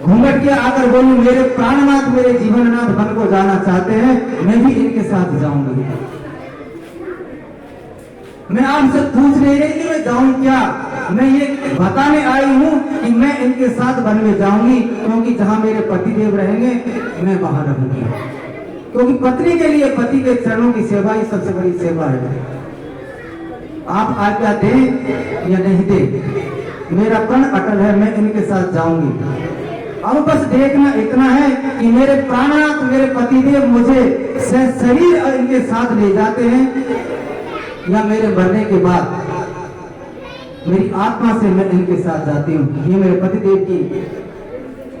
घूंघट के आकर बोली, मेरे प्राणनाथ, मेरे जीवननाथ वन को जाना चाहते हैं, मैं भी इनके साथ जाऊंगी। मैं आपसे पूछ नहीं रही कि मैं जाऊं क्या, मैं ये बताने आई हूं कि मैं इनके साथ वन में जाऊंगी, क्योंकि जहां मेरे पतिदेव रहेंगे मैं वहां रहूंगी। क्योंकि पत्नी के लिए पति के चरणों की सेवा ही सबसे बड़ी सेवा है। आप आज्ञा दें या नहीं दें, मेरा प्रण अटल है, मैं इनके साथ जाऊंगी। अब बस देखना इतना है कि मेरे प्राणनाथ, मेरे पतिदेव मुझे शरीर इनके साथ ले जाते हैं या मेरे मरने के बाद मेरी आत्मा से मैं इनके साथ जाती हूँ। ये मेरे पतिदेव की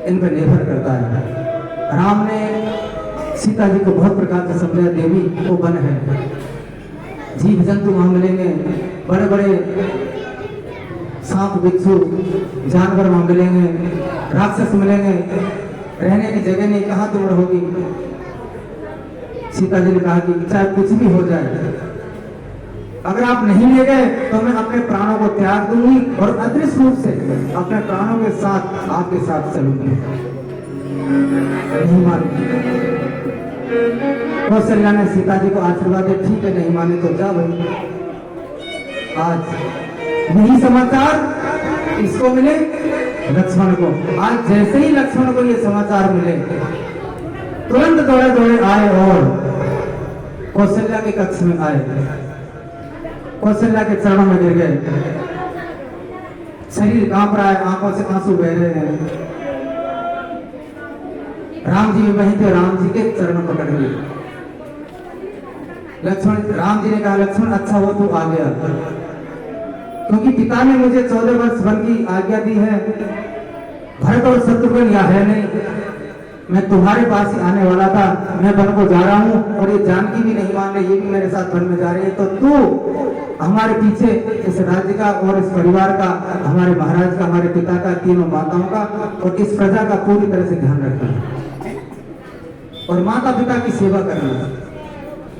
इन पर निर्भर करता है। राम ने सीता जी को बहुत प्रकार से समझाया, देवी वो वन है, जीव जंतु वहां मिलेंगे, बड़े बड़े सांप बिच्छू जानवर वहां मिलेंगे, राक्षस मिलेंगे, रहने की जगह नहीं, कहां तुम रहोगी। सीता जी ने कहा कि चाहे कुछ भी हो जाए, अगर आप नहीं ले गए तो मैं अपने प्राणों को त्याग दूंगी और अदृश्य रूप से अपने प्राणों के साथ आपके साथ चलूंगी। नहीं मानी। कौशल्या ने सीता जी को आशीर्वाद दिया, ठीक है नहीं माने तो जा भाई। आज यही समाचार इसको मिले, लक्ष्मण को। आज जैसे ही लक्ष्मण को ये समाचार मिले, तुरंत दौड़े दौड़े आए और कौशल्या के कक्ष में आए, कौशल्या के चरणों में गिर गए। शरीर कांप रहा है, आंखों से आंसू बह रहे हैं। राम जी भी वहीं थे, राम जी के चरणों पकड़ लिए। लक्ष्मण, राम जी ने कहा, लक्ष्मण अच्छा हो तू आ गया, क्योंकि पिता ने मुझे 14 वर्ष वन की आज्ञा दी है। भरत और शत्रुघ्न यहाँ है नहीं, मैं तुम्हारे पास ही आने वाला था। मैं वन को जा रहा हूँ और ये जानकी भी नहीं मान रही, ये भी मेरे साथ वन में जा रही है, तो तू हमारे पीछे इस राज्य का और इस परिवार का, हमारे महाराज का, हमारे पिता का, तीनों माताओं का और इस प्रजा का पूरी तरह से ध्यान रखना और माता पिता की सेवा करना।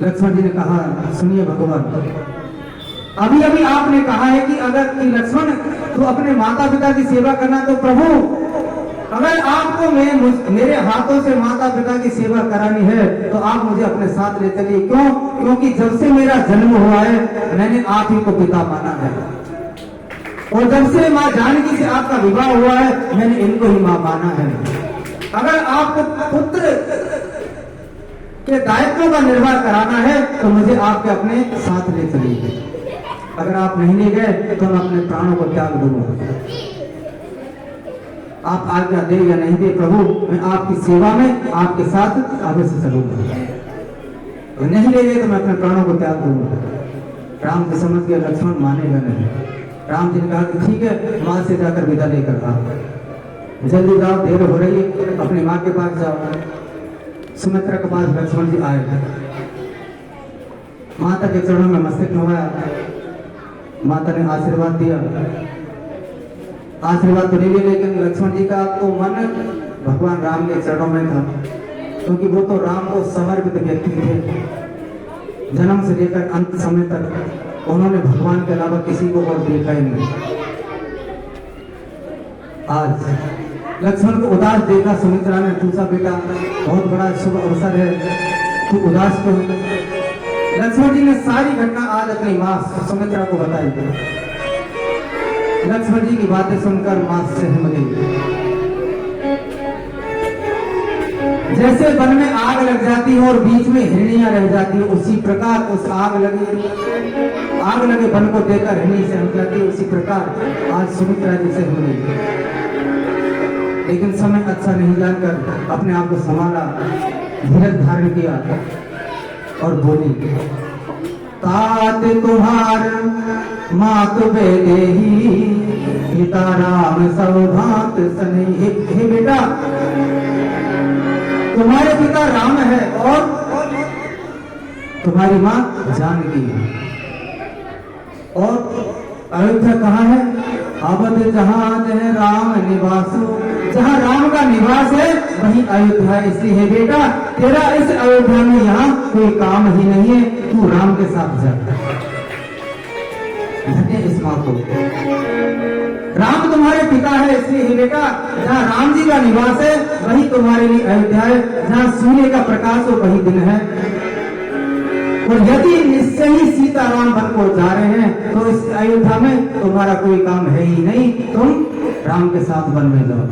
लक्ष्मण जी ने कहा, सुनिए भगवान, अभी अभी आपने कहा है कि अगर लक्ष्मण तू अपने माता पिता की सेवा करना, तो प्रभु अगर आपको मेरे हाथों से माता पिता की सेवा करानी है तो आप मुझे अपने साथ ले चलिए। क्यों? क्योंकि जब से मेरा जन्म हुआ है मैंने आप ही को पिता माना है, और जब से माँ जानकी से आपका विवाह हुआ है मैंने इनको ही माँ माना है। अगर आपको पुत्र के दायित्वों का निर्वाह कराना है तो मुझे आपके अपने साथ ले चलिए। अगर आप नहीं ले गए तो मैं अपने प्राणों को त्याग दूंगा। आप आज्ञा दे या नहीं दे प्रभु, मैं आपकी सेवा में आपके साथ अवश्य चलूंगा। नहीं ले गए तो मैं अपने प्राणों को त्याग दूंगा। राम जी समझ गया लक्ष्मण मानेगा नहीं। राम जी ने कहा कि ठीक है, माँ से जाकर विदा लेकर आओ, जल्दी जाओ, देर हो रही है, अपनी माँ के पास जाओ। सुमित्रा के पास लक्ष्मण जी आए, माता के चरणों में मस्तक नवाया, माता ने आशीर्वाद दिया। आशीर्वाद तो नहीं लिया, लेकिन लक्ष्मण जी का तो मन भगवान राम के चरणों में था, क्योंकि वो तो राम को समर्पित व्यक्ति थे। जन्म से लेकर अंत समय तक उन्होंने भगवान के अलावा किसी को और देखा ही नहीं। आज लक्ष्मण को उदास देखा, सुमित्रा ने पूछा, बेटा बहुत बड़ा शुभ अवसर है, तू उदास क्यों? लक्ष्मण जी ने सारी घटना आज अपनी माँ सुमित्रा को बताई। लक्ष्मण जी की बातें सुनकर मां सहम गई। जैसे वन में आग लग जाती है और बीच में हिरनियां रह जाती है, उसी प्रकार उस आग लगे वन को देखकर हिरनी सहम जाती है, उसी प्रकार आज सुमित्रा जी से हो गई। लेकिन समय अच्छा नहीं जानकर अपने आप को संभाला, धीरज धारण किया और बोली, तात तुम्हार मात बेदेही, पिता राम सौभात सने। हे बेटा, तुम्हारे पिता राम है और तुम्हारी माँ जानकी है। और अयोध्या कहाँ है? अवध जहाँ जय राम निवासो, जहाँ राम का निवास है वही अयोध्या है। इसलिए है बेटा, तेरा इस अयोध्या में यहाँ कोई काम ही नहीं है, तू राम के साथ जा। धन्य इस माँ को, राम तुम्हारे पिता है। इसलिए हे बेटा, जहाँ राम जी का निवास है वही तुम्हारे लिए अयोध्या है। जहाँ सूर्य का प्रकाश हो वही दिन है। और यदि निश्चय ही सीताराम वन को जा रहे हैं तो इस अयोध्या में तुम्हारा कोई काम है ही नहीं, तुम राम के साथ वन में जाओ।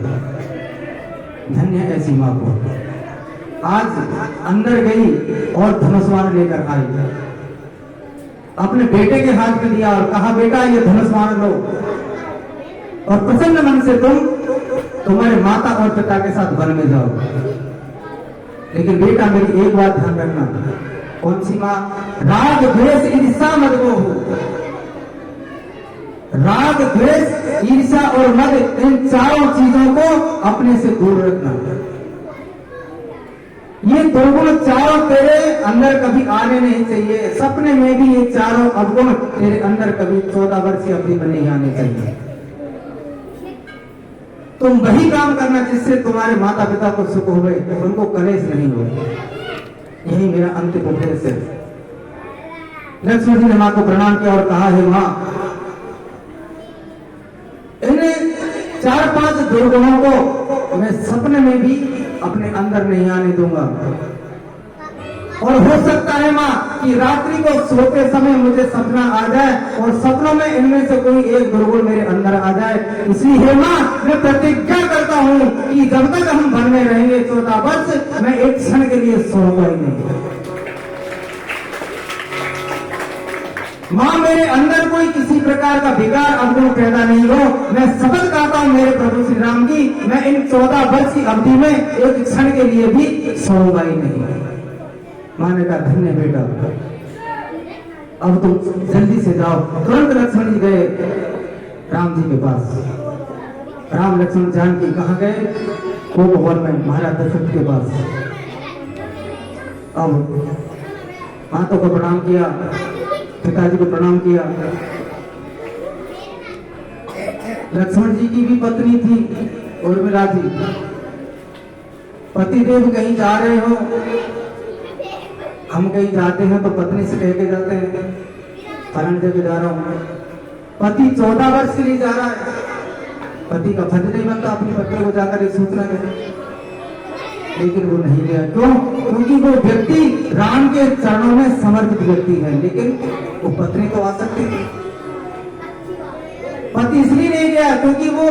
धन्य ऐसी माँ को। आज अंदर गई और धनुष्वाण लेकर आई, अपने बेटे के हाथ में दिया और कहा, बेटा ये धनुष्वाण लो और प्रसन्न मन से तुम तुम्हारे माता और पिता के साथ वन में जाओ। लेकिन बेटा मेरी एक बात ध्यान रखना। कौन सी माँ? राग द्वेष ईर्षा मद को हो। राग द्वेष ईर्षा और मद, इन चारों चीजों को अपने से दूर रखना। ये दुर्गुण चारों तेरे अंदर कभी आने नहीं चाहिए। सपने में भी ये चारों अवगुण तेरे अंदर कभी 14 वर्षीय अवधि में नहीं आने चाहिए। तुम वही काम करना जिससे तुम्हारे माता पिता को सुख हो, उनको कलेश नहीं हो। यही मेरा अंतिम उपदेश है। लक्ष्मण जी ने मां को प्रणाम किया और कहा, हे मां, इन्हें 4-5 दुर्गुणों को मैं सपने में भी अपने अंदर नहीं आने दूंगा। और हो सकता है मां कि रात्रि को सोते समय मुझे सपना आ जाए और सपनों में इनमें से कोई एक दुर्गुण मेरे अंदर आ जाए। इसलिए हे मां, मैं प्रतिज्ञा करता हूं कि जब तक हम वन में रहेंगे 14 वर्ष, मैं एक क्षण के लिए सोऊंगा ही नहीं। मां, मेरे अंदर कोई किसी प्रकार का विकार अवगुण पैदा नहीं हो। मैं शपथ खाता हूं मेरे प्रभु श्री राम की, मैं इन 14 वर्ष की अवधि में एक क्षण के लिए भी सोऊंगा ही नहीं। मां ने कहा, धन्य बेटा, अब तुम जल्दी से जाओ। तुरंत लक्ष्मण जी गए राम जी के पास। राम लक्ष्मण जानकी कहाँ गए? कोपवन में महाराज दशरथ के पास। अब माता को प्रणाम किया, पिताजी को प्रणाम किया। लक्ष्मण जी की भी पत्नी थी उर्मिला जी। पतिदेव कहीं जा रहे हो, हम कहीं जाते हैं तो पत्नी से कह के जाते हैं, फलाने जगह जा रहा हूं। पति 14 वर्ष के लिए जा रहा है, पति का फर्ज नहीं बनता अपनी पत्नी को जाकर ये सूचना दे, लेकिन वो नहीं गया। क्यों? क्योंकि वो व्यक्ति राम के चरणों में समर्पित व्यक्ति है। लेकिन वो पत्नी तो आ सकती थी। पति इसलिए नहीं गया क्योंकि वो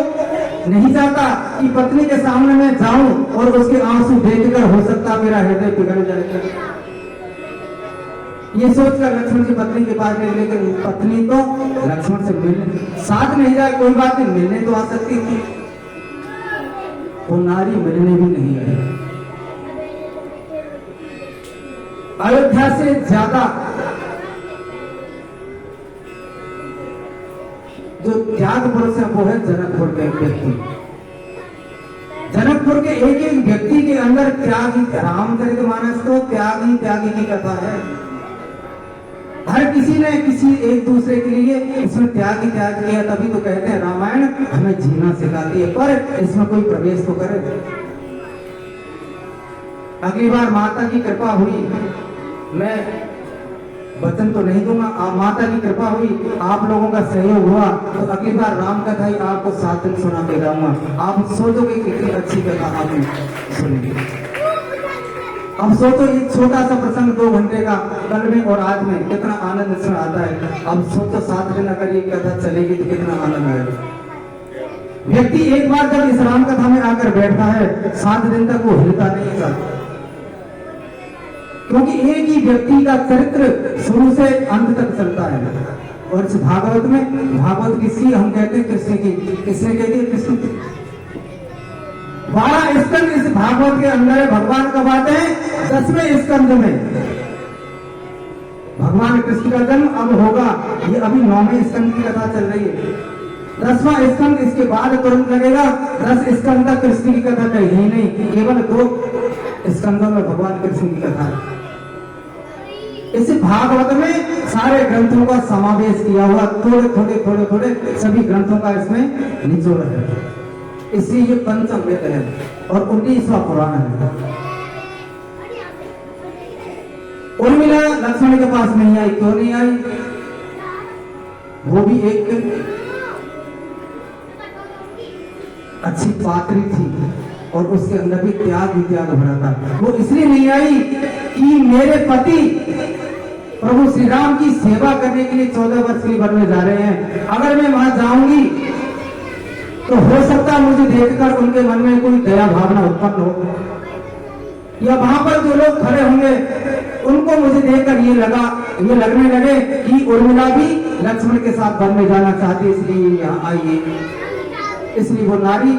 नहीं चाहता कि पत्नी के सामने मैं जाऊं और उसके आंसू देखकर हो सकता मेरा हृदय पिघल जाएगा। ये सोचकर लक्ष्मण जी पत्नी के पास गए, लेकिन पत्नी तो लक्ष्मण से मिलने साथ नहीं जाए, कोई बात नहीं, मिलने तो आ सकती थी। वो नारी मिलने भी नहीं आई। अयोध्या से ज्यादा जो त्याग पुरुष है वो है जनकपुर के व्यक्ति। जनकपुर के एक एक व्यक्ति के अंदर त्यागी, रामचरितमानस तो त्यागी त्यागी की कथा है। हर किसी ने किसी एक दूसरे के लिए इसमें त्याग ही त्याग किया, तभी तो कहते हैं रामायण हमें जीना सिखाती है। पर इसमें कोई प्रवेश तो करे। अगली बार माता की कृपा हुई, मैं वचन तो नहीं दूंगा, माता की कृपा हुई, आप लोगों का सहयोग हुआ तो अगली बार राम कथा ही आपको 7 दिन सुना के जाऊंगा। आप सोचोगे कितनी अच्छी कथा आपने सुनी। अब सोचो एक छोटा सा प्रसंग 2 घंटे का कल में और आज में कितना आनंद इसमें आता है। अब सोचो 7 दिन अगर ये कथा चलेगी तो कितना आनंद आएगा। व्यक्ति एक बार जब इस राम कथा में आकर बैठता है 7 दिन तक वो हिलता नहीं था, क्योंकि एक ही व्यक्ति का चरित्र शुरू से अंत तक चलता है। और इस भागवत में, भागवत किसकी हम कहते हैं? कृष्ण की। किसने कहती है? कृष्ण की। 12 स्कंद इस भागवत के अंदर है। भगवान कब आते हैं? 10वें स्कंद में। भगवान कृष्ण का जन्म अब होगा। ये अभी 9वें स्कंद की कथा चल रही है। 10वां स्कंद इसके बाद तुरंत लगेगा। 10 स्कंद तक कृष्ण की कथा कही ही नहीं, केवल 2 स्कंदों में भगवान कृष्ण की कथा है। इस भागवत में सारे ग्रंथों का समावेश किया हुआ, थोड़े सभी ग्रंथों का इसमें निचोड़ है। इसलिए ये पंचम वेद है और 19वां पुराण है। उर्मिला लक्ष्मण के पास नहीं आई, क्यों नहीं आई? वो भी एक अच्छी पात्री थी और उसके अंदर भी त्याग भरा था। वो इसलिए नहीं आई कि मेरे पति प्रभु श्री राम की सेवा करने के लिए 14 वर्ष के लिए वन में जा रहे हैं, अगर मैं वहां जाऊंगी तो हो सकता है मुझे देखकर उनके मन में कोई दया भावना उत्पन्न हो, या वहां पर जो लोग खड़े होंगे उनको मुझे देखकर ये लगने लगे कि उर्मिला भी लक्ष्मण के साथ वन में जाना चाहती, इसलिए यहाँ आई है। इसलिए वो नारी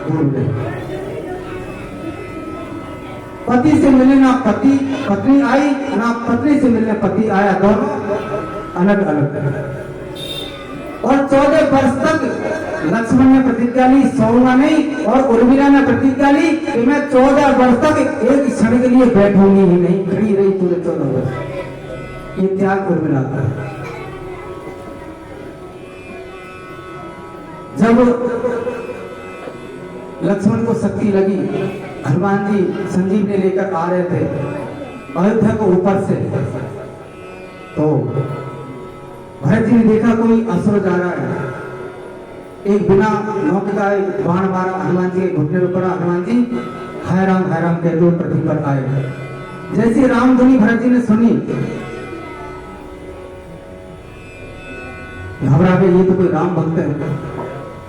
भूल गई। पति से मिलने ना पत्नी आई, ना पत्नी से मिलने पति आया, दोनों अलग अलग। और 14 वर्ष तक लक्ष्मण ने प्रतिज्ञा ली, सोऊंगा नहीं, और उर्मिला ने प्रतिज्ञा ली कि मैं 14 वर्ष तक एक क्षण के लिए बैठूंगी ही नहीं। खड़ी रही पूरे 14 वर्ष। ये त्याग उर्मिला का। जब लक्ष्मण को शक्ति लगी, हनुमान जी संजीवनी लेकर आ रहे थे अयोध्या को ऊपर से, तो भरत जी ने देखा कोई असुर जा रहा है। एक बिना नौक का एक बाण मारा, हनुमान जी के घुटने में पड़ा। हनुमान जी हाय राम कहते हुए पृथ्वी पर आए। जैसी राम धुनी भरत जी ने सुनी, घबरा गए, ये तो कोई राम भक्त है।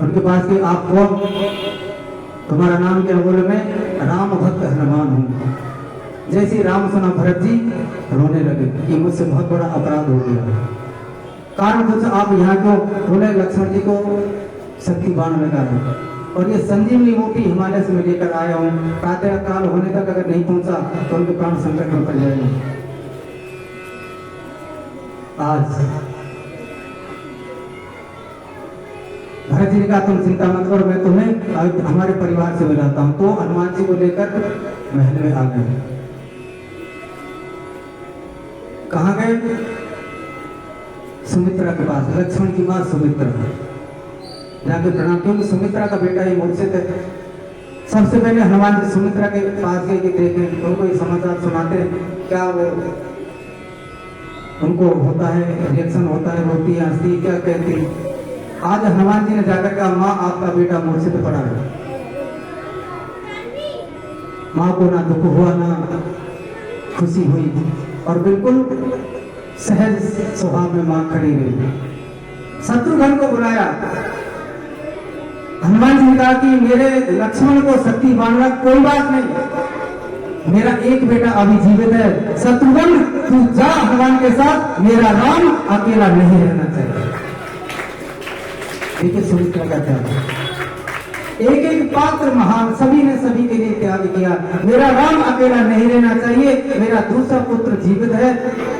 उनके पास कि आप कौन, तुम्हारा नाम क्या? बोले मैं राम भक्त हनुमान हूं। जैसे राम सुना भरत जी रोने लगे कि मुझसे बहुत बड़ा अपराध हो गया। कारण पूछा आप यहाँ क्यों? बोले लक्ष्मण जी को शक्ति बाण लगा है और ये संजीवनी बूटी हिमालय से मैं लेकर आया हूँ। प्रातः काल होने तक अगर नहीं पहुंचा तो उनके प्राण संकट में पड़ जाएंगे। आज भरत जी ने कहा तुम चिंता मत करो, मैं तुम्हें हमारे परिवार से मिलाता हूं। तो हनुमान जी को लेकर महल में आ गए। कहां गए? सुमित्रा के पास। लक्ष्मण की मां सुमित्रा, जाके प्रणाम, क्योंकि सुमित्रा का बेटा ही मूर्छित है। सबसे पहले हनुमान जी सुमित्रा के पास गए कि देखें उनको ये समाचार सुनाते क्या वो उनको होता है, रिएक्शन होता है, रोती हंसती, क्या कहती। आज हनुमान जी ने जाकर कहा माँ आपका बेटा मूर्छित पड़ा है। माँ को ना दुख हुआ ना खुशी हुई और बिल्कुल सहज स्वभाव में माँ खड़ी रही। शत्रुघ्न को बुलाया। हनुमान जी ने कहा कि मेरे लक्ष्मण को शक्ति बांधना कोई बात नहीं, मेरा एक बेटा अभी जीवित है। शत्रुघ्न तू जा हनुमान के साथ, मेरा राम अकेला नहीं रहना चाहिए। देखिए सुमित्रा का त्याग। एक एक पात्र महान, सभी ने सभी के लिए त्याग किया। मेरा राम अकेला नहीं रहना चाहिए, मेरा दूसरा पुत्र जीवित है।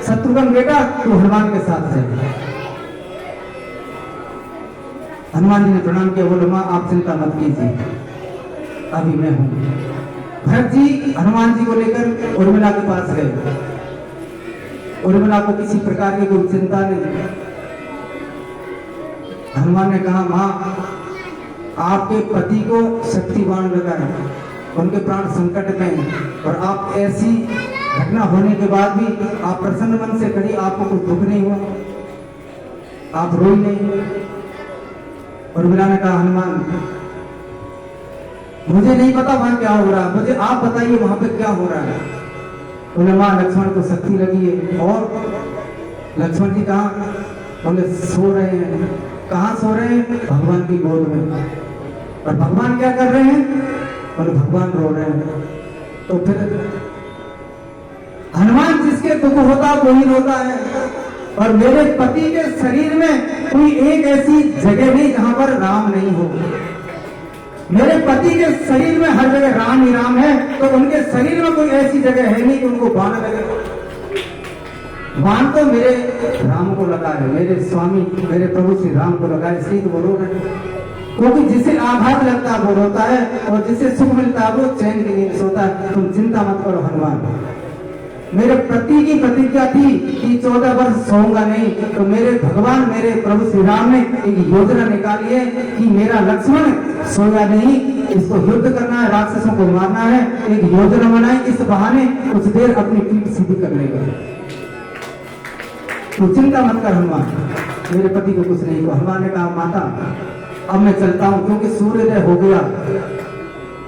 शत्रुघ्न बेटा तू हनुमान के साथ है। हनुमान जी ने प्रणाम किया, बोले माँ आप चिंता मत कीजिए, अभी मैं हूं। भरत जी हनुमान जी को लेकर उर्मिला के पास गए। उर्मिला को किसी प्रकार की कोई चिंता नहीं। हनुमान ने कहा माँ आपके पति को शक्ति बाण लगा है, उनके प्राण संकट में हैं और आप ऐसी घटना होने के बाद भी आप प्रसन्न मन से खड़ी, आपको कुछ दुख नहीं हुआ, आप रोई नहीं। उर्मिला ने कहा हनुमान मुझे नहीं पता वहां क्या हो रहा, मुझे आप बताइए वहां पे क्या हो रहा है। बोले माँ लक्ष्मण को शक्ति लगी है। और लक्ष्मण जी कहाँ? बोले सो रहे हैं। कहाँ सो रहे हैं? भगवान की गोद में। और भगवान क्या कर रहे हैं? बोले भगवान रो रहे हैं। तो फिर हनुमान जिसके दुख होता वही रोता है। और मेरे पति के शरीर में कोई एक ऐसी जगह नहीं जहां पर राम नहीं हो। मेरे पति के शरीर में हर जगह राम ही राम है, तो उनके शरीर में कोई ऐसी जगह है नहीं कि उनको बाण लगे। बाण तो मेरे राम को लगा है, मेरे स्वामी मेरे प्रभु श्री राम को लगा है, इसलिए तो वो रो रहे हैं। क्योंकि जिसे आघात लगता है वो रोता है, और जिसे सुख मिलता है वो चैन की नींद सोता है। तुम चिंता मत करो हनुमान, मेरे पति की प्रतिज्ञा थी कि 14 वर्ष सोऊंगा नहीं, तो मेरे भगवान मेरे प्रभु श्री राम ने एक योजना निकाली है कि मेरा लक्ष्मण सोया नहीं, इसको युद्ध करना है, राक्षसों को मारना है। एक योजना बनाई, इस बहाने कुछ देर अपनी पीठ सीधी कर लेगा। तो चिंता मत कर हनुमान, मेरे पति को कुछ नहीं। हनुमान ने कहा माता अब मैं चलता हूं, क्योंकि सूर्योदय हो गया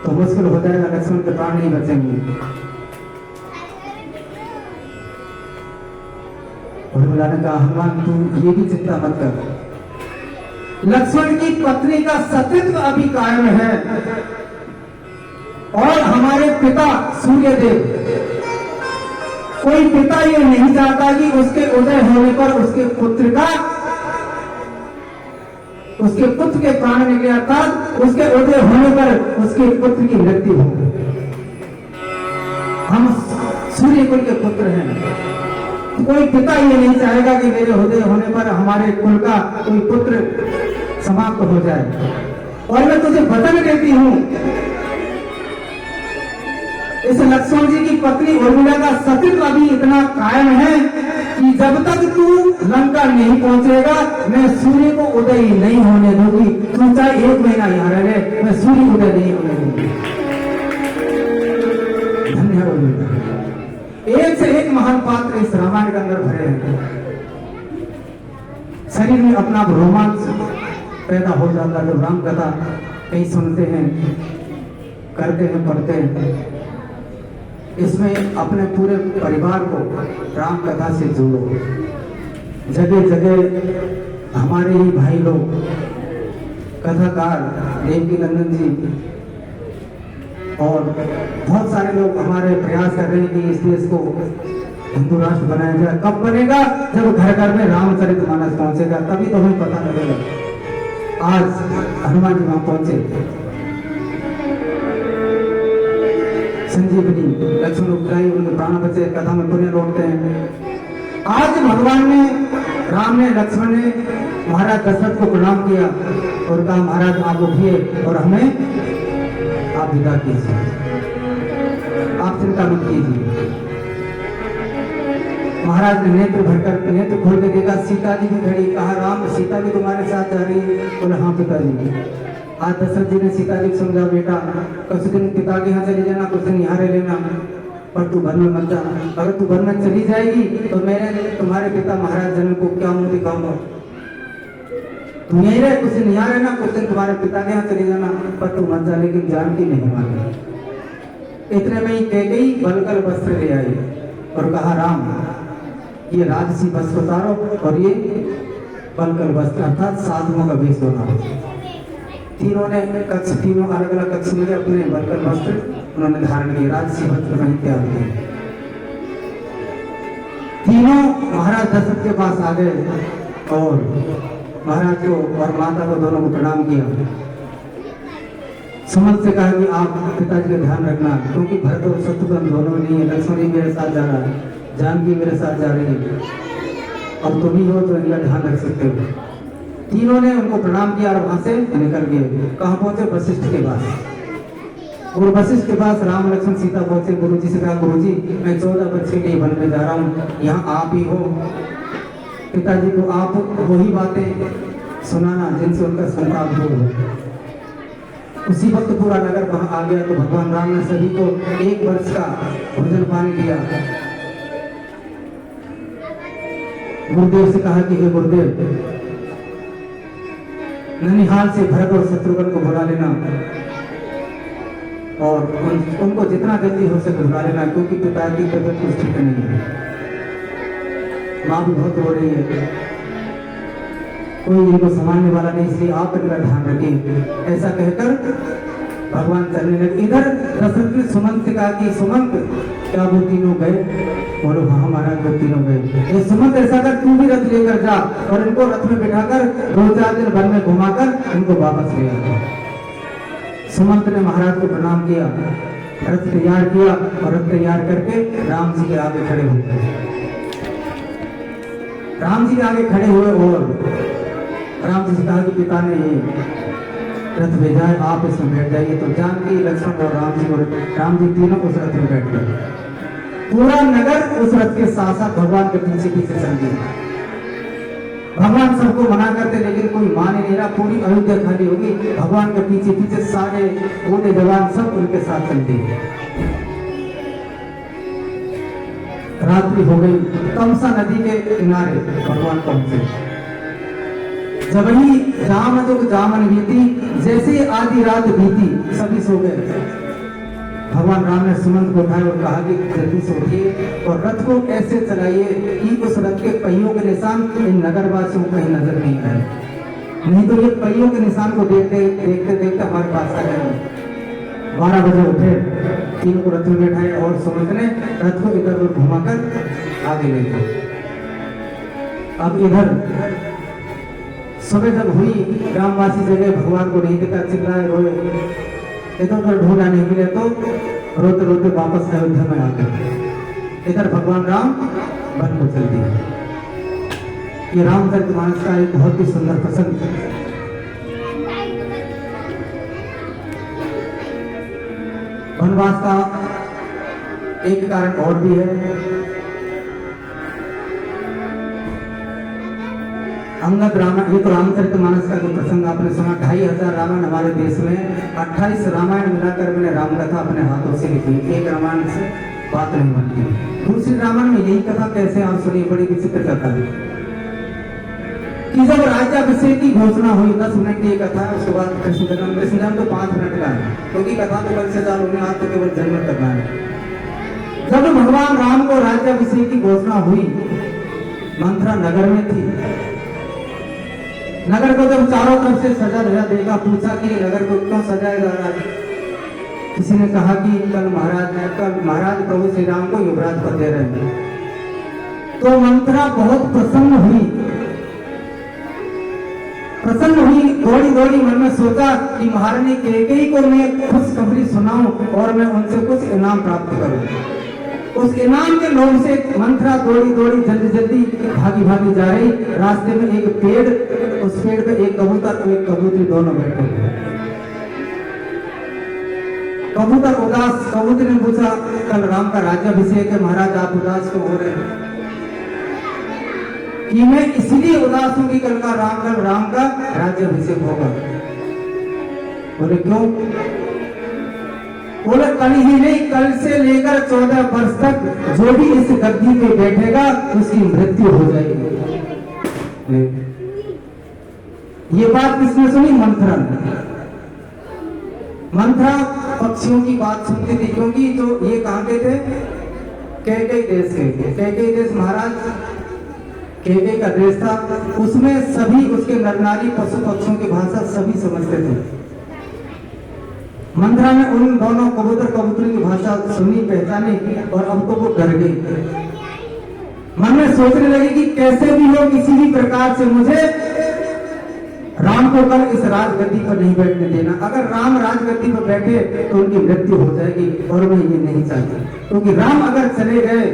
तो मुश्किल हो जाएगा, लक्ष्मण के प्राण नहीं बचेंगे। उर्मिला ने कहा हनुमान तू ये भी चिंता मत कर, लक्ष्मण की पत्नी का सतीत्व अभी कायम है, और हमारे पिता सूर्यदेव, कोई पिता ये नहीं चाहता कि उसके उदय होने पर उसके पुत्र के प्राण निकले, अर्थात उसके उदय होने पर उसके पुत्र की मृत्यु हो। हम सूर्य कुल के पुत्र हैं, कोई पिता ये नहीं चाहेगा कि मेरे उदय होने पर हमारे कुल का कोई पुत्र समाप्त हो जाए। और मैं तुझे वचन देती हूं, इस लक्ष्मण जी की पत्नी उर्मिला का सतीत्व अभी इतना कायम है कि जब तक तू लंका नहीं पहुंचेगा मैं सूर्य को उदय नहीं होने दूंगी। तू चाहे 1 महीना यहाँ रह ले, मैं सूर्य उदय नहीं होने दूंगी। धन्य उर्मिला, एक से एक महान पात्र इस रामायण के अंदर भरे हैं। शरीर में अपना रोमांच पैदा हो जाता है जब राम कथा कहीं सुनते हैं, करते हैं, पढ़ते हैं। इसमें अपने पूरे परिवार को राम कथा से जोड़ो। जगह जगह हमारे ही भाई लोग कथाकार देवकी नंदन जी और बहुत सारे लोग हमारे प्रयास कर रहे हैं कि इस देश को हिंदू राष्ट्र बनाया जाए। कब बनेगा? जब घर घर में रामचरितमानस पहुंचेगा, तभी तो हमें पता लगेगा। आज हनुमान जी वहां पहुंचे, संजीवनी लक्ष्मण उपजाई, उनके प्राण बचे, कथा में पुण्य लौटते हैं। आज भगवान ने, राम ने, लक्ष्मण ने महाराज दशरथ को प्रणाम किया और कहा महाराज आप उठिए और हमें आप विदा कीजिए, आप चिंता मत कीजिए। महाराज ने नेत्र खोल के देखा, सीता जी भी खड़ी। कहा राम सीता भी तुम्हारे साथ जा रही है? बोले हाँ पिताजी। आज दशरथ जी ने सीता जी को समझा बेटा कुछ दिन पिता के यहाँ चली जाना, कुछ दिन यहाँ रह लेना, पर तू वन में मत जा। अगर तू वन में चली जाएगी तो मैं तुम्हारे पिता महाराज जनक को क्या मुंह दिखाऊंगा। तू यहीं रहे, कुछ दिन यहाँ रहना, कुछ दिन तुम्हारे पिता के यहाँ चली जाना, पर तू मत जा। लेकिन जानकी नहीं मानी। इतने में ही कैकेयी बलकर वस्त्र ले आई और कहा राम ये राजसी वस्त्र उतारो और ये बलकर वस्त्र अर्थात साधुओं का वेश होना। तीनों ने कक्ष, तीनों अलग अलग कक्ष में अपने बलकर वस्त्र उन्होंने धारण किए, राजसी वस्त्र नहीं त्याग किए। तीनों महाराज दशरथ के पास आ गए और महाराज को और माता को दोनों को प्रणाम किया। सुमंत से कहा कि आप पिताजी का ध्यान रखना, क्योंकि भरत और शत्रुघ्न दोनों नहीं है, लक्ष्मण जी मेरे साथ जा रहा है, जानकी मेरे साथ जा रही है, और तुम ही हो तो इनका ध्यान रख सकते हो। तीनों ने उनको प्रणाम किया और वहां से निकल गए। कहाँ पहुंचे? वशिष्ठ के पास। और वशिष्ठ के पास राम लक्ष्मण सीता पहुंचे। गुरु जी से कहा गुरु जी मैं 14 वर्ष के लिए वन में जा रहा हूँ, यहाँ आप ही हो, पिताजी को आप वही बातें सुनाना जिनसे उनका संताप हो। उसी वक्त पूरा नगर वहां आ गया तो भगवान राम ने सभी को 1 वर्ष का भोजन पानी दिया। गुरुदेव से कहा कि हे गुरुदेव ननिहाल से भरत और शत्रुघ्न को बुला लेना और उनको जितना जल्दी हो सके बुला लेना, क्योंकि पिता की तबीयत कुछ ठीक नहीं है, माँ भी बहुत रो रही है, कोई इनको संभालने वाला नहीं, इसलिए आप इनका ध्यान रखिए। ऐसा कहकर भगवान चलने लगे। इधर दशरथ ने सुमंत से कहा कि सुमंत क्या वो तीनों गए? बोलो हाँ महाराज वो तीनों गए। ये सुमंत ऐसा कर तू भी रथ लेकर जा और इनको रथ में बिठाकर 2-4 दिन वन में घुमाकर इनको वापस ले आ। सुमंत ने महाराज को प्रणाम किया, रथ तैयार किया और रथ तैयार करके राम जी के आगे खड़े हो गए। राम जी आगे खड़े हुए और राम जी से कहा कि पिता ने ये रथ भेजा है, आप इसमें बैठ जाइए। तो जानकी, लक्ष्मण और राम जी तीनों उस रथ में बैठ गए। पूरा नगर उस रथ के साथ साथ भगवान के पीछे पीछे चल दिया। भगवान सबको मना करते लेकिन कोई मान ही नहीं रहा। पूरी अयोध्या खाली होगी, भगवान के पीछे पीछे सारे बूढ़े जवान सब उनके साथ चल दिए। रात्रि हो गई, तमसा नदी के किनारे भगवान पहुंचे। जब ही जामन बीती, जैसे आधी रात बीती, सभी सो गए। भगवान राम ने सुमंत को उठाया और कहा कि जल्दी से उठिए और रथ को ऐसे चलाइए कि उस रथ के पहियों के निशान इन नगरवासियों को कहीं नजर नहीं आए, नहीं तो ये पहियों के निशान को देखते देखते देखते हमारे पास आ जाएंगे। 12 बजे उठे, तीनों को रथ में बैठाए और सुमंत ने रथ को इधर उधर घुमाकर आगे ले गए। अब इधर सुबह जब हुई, ग्रामवासी जगह भगवान को नहीं देखा, चिल्लाए रोए, इधर उधर ढूंढा नहीं मिले तो रोते रोते वापस अयोध्या में आ गए। इधर भगवान राम वन को चल दिए। ये रामचरितमानस का एक बहुत ही सुंदर प्रसंग है। वनवास का एक कारण और भी है। अंगद रामायण, ये तो रामचरितमानस का जो प्रसंग आपने सुना, 2500 रामायण हमारे देश में, 28 रामायण मिलाकर मैंने रामकथा अपने हाथों से लिखी। एक रामायण से बात नहीं बनती। दूसरी रामायण में यही कथा कैसे आप सुनिए, बड़ी विचित्र कथा है कि जब राज्याभिषेक की घोषणा हुई, 10 मिनट की कथा है। उसके बाद कृष्ण जन्म तो 5 मिनट का है, क्योंकि कथा तो कल से चालू नहीं, आज तो केवल जन्म करना है। जब भगवान राम को राज्याभिषेक की घोषणा हुई, मंथरा नगर में थी। नगर को जब चारों तरफ से सजा धजा देखा, पूछा कि नगर को क्यों सजाया जा रहा है। किसी ने कहा कि कल महाराज प्रभु श्री राम को युवराज पद दे रहे हैं। तो मंथरा बहुत प्रसन्न हुई, दौड़ी दौड़ी मन में सोचा कि महारानी कैकेयी को मैं खुशखबरी सुनाऊं और मैं उनसे कुछ इनाम प्राप्त करूं। उस इनाम के लोभ से मंथरा दौड़ी दौड़ी जल्दी जल्दी भागी जा रही। रास्ते में एक पेड़, उस पेड़ पे एक कबूतर और एक कबूतरी दोनों बैठे हुए। कबूतर उदास, कबूतरी ने पूछा कल राम का राज्याभिषेक है महाराज, आप उदास क्यों हो रहे हैं? कि मैं इसलिए उदास हूं कि कल राम का राज्याभिषेक होगा। बोले क्यों? बोले कल ही नहीं, कल से लेकर 14 वर्ष तक जो भी इस गद्दी पे बैठेगा उसकी मृत्यु हो जाएगी। ये बात किसने सुनी? मंथरा ने। मंथरा पक्षियों की बात सुनती थी, क्योंकि जो ये कहाँ के थे? कैकेयी देश के। कैकेयी देश महाराज कैकेयी का देश था। उसमें सभी उसके नर नारी पशु पक्षियों की भाषा सभी समझते थे। मंथरा ने उन दोनों कबूतर कबूतरी की भाषा सुनी, पहचानी और अब तो वो डर गई। मन में सोचने लगी कि कैसे भी हो, किसी भी प्रकार से मुझे राम को कल इस राजगद्दी पर नहीं बैठने देना। अगर राम राजगद्दी पर बैठे तो उनकी मृत्यु हो जाएगी और मैं ये नहीं चाहती, क्योंकि राम अगर चले गए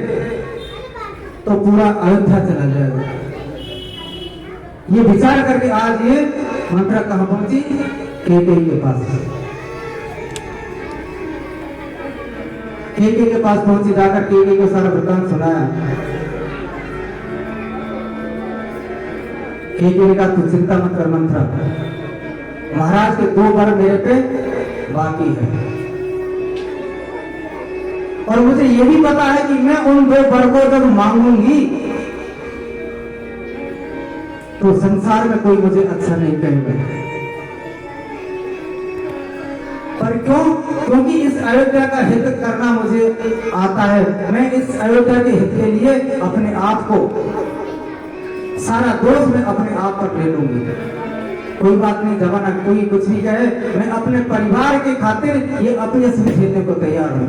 तो पूरा अयोध्या चला जाएगा। ये विचार करके आज ये मंथरा कहां पहुंची? कैकेयी के पास। कैकेयी के पास पहुंची, जाकर कैकेयी को सारा वृत्तांत सुनाया। कैकेयी ने कहा तू चिंता मत कर मंथरा, महाराज के 2 वर मेरे पे बाकी है और मुझे ये भी पता है कि मैं उन 2 वर को जब मांगूंगी तो संसार में कोई मुझे अच्छा नहीं कहेगा। पर क्यों? क्योंकि इस अयोध्या का हित करना मुझे आता है। मैं इस अयोध्या के हित के लिए अपने आप को, सारा दोष मैं अपने आप पर ले लूंगी। कोई बात नहीं, जमाना कोई कुछ भी कहे, मैं अपने परिवार के खातिर ये अपयश भी झेलने को तैयार हूं।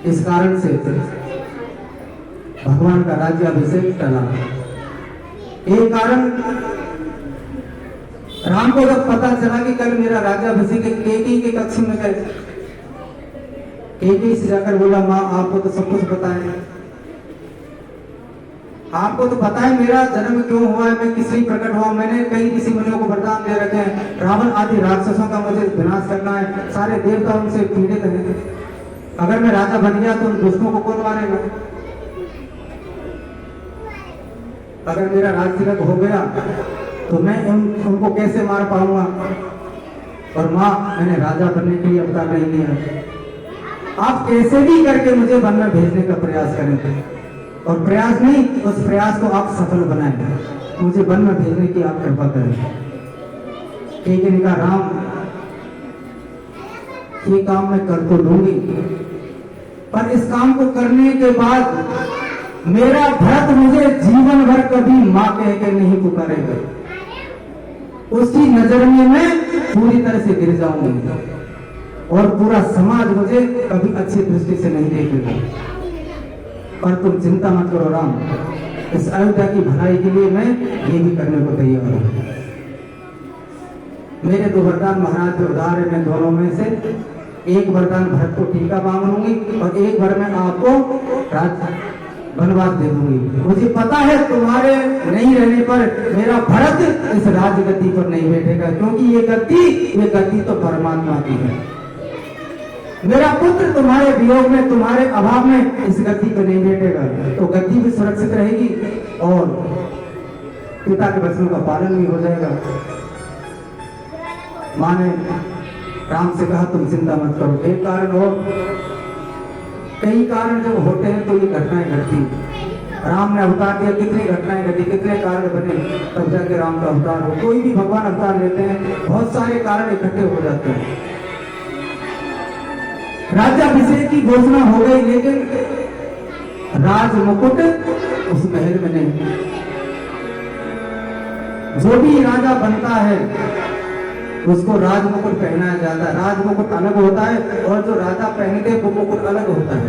इस कारण से भगवान का राज्याभिषेक टला। एक कारण, राम को जब पता चला कि कल मेरा राज्याभिषेक कैकेयी के कक्ष में गए, कैकेयी से जाकर बोला माँ आपको तो सब कुछ पता है, आपको तो पता है मेरा जन्म क्यों हुआ है, मैं किस लिए प्रकट हुआ। मैंने कई ऋषि मुनियों को वरदान दे रखे हैं, रावण आदि राक्षसों का मुझे विनाश करना है, सारे देवता उनसे पीड़ित हैं। अगर मैं राजा बन गया तो उन दुष्टों को कौन मारेगा? अगर मेरा राज तिलक हो गया तो मैं उनको कैसे मार पाऊंगा? और माँ, मैंने राजा बनने के लिए अवतार नहीं लिया। आप कैसे भी करके मुझे वन में भेजने का प्रयास करेंगे, और प्रयास नहीं, उस प्रयास को आप सफल बनाएंगे, मुझे वन में भेजने की आप कृपा करें। ठीक है, कहा राम, ये काम मैं कर तो लूंगी, पर इस काम को करने के बाद मेरा भरत मुझे जीवन भर कभी मां कह के नहीं पुकारेगा। उसकी नजर में मैं पूरी तरह से गिर जाऊंगी और पूरा समाज मुझे कभी अच्छी दृष्टि से नहीं देखेगा। पर तुम चिंता मत करो राम, इस अयोध्या की भलाई के लिए मैं ये भी करने को तैयार हूं। मेरे दो वरदान महाराज के उदार है, मैं दोनों में से एक वरदान भरत को टीका मांग लूंगी और एक बार मैं आपको वनवास दे दूंगी। मुझे पता है तुम्हारे नहीं रहने पर मेरा भरत इस राजगद्दी पर नहीं बैठेगा, क्योंकि ये गद्दी तो परमात्मा की है। मेरा पुत्र तुम्हारे वियोग में, तुम्हारे अभाव में इस गद्दी पर नहीं बैठेगा, तो गद्दी भी सुरक्षित रहेगी और पिता के वचनों का पालन भी हो जाएगा। मां ने राम से कहा तुम चिंता मत करो, एक कारण हो, कई कारण जब होते हैं तो ये घटनाएं घटती। राम ने अवतार दिया, कितनी घटनाएं घटी, कितने कारण बने, तब जाके राम का अवतार हो। कोई भी भगवान अवतार लेते हैं, बहुत सारे कारण इकट्ठे हो जाते हैं। राज्याभिषेक की घोषणा हो गई, लेकिन राज मुकुट उस महल में नहीं। जो भी राजा बनता है उसको राज मुकुट पहनाया जाता है। राज मुकुट अलग होता है और जो राजा पहनते हैं वो मुकुट अलग होता है।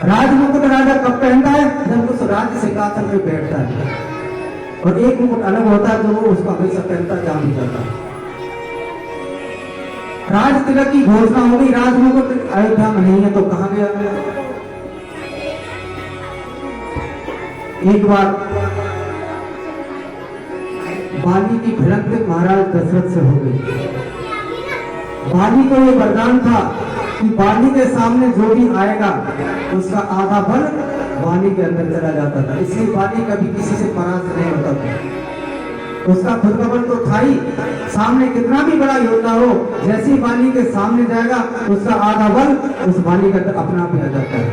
राज मुकुट राजा कब पहनता है? जब उस राज्य सिंहासन पे बैठता है, और एक मुकुट अलग होता है जो वो उसको हमेशा पहनता जान नहीं जाता। राज तिलक की घोषणा हो गई, राज मुकुट अयोध्या में नहीं है तो कहां गया? एक बार बाली की भिड़ंत महाराज दशरथ से हो गई। बाली को ये वरदान था कि बाली के सामने जो भी आएगा उसका आधा बल बाली के अंदर चला जाता था, इसलिए बाली कभी किसी से परास्त नहीं होता था। उसका खुद का बल तो था ही, सामने कितना भी बड़ा योद्धा हो, जैसे ही बाली के सामने जाएगा उसका आधा बल उस बाली के अंदर अपना भी आ जाता है।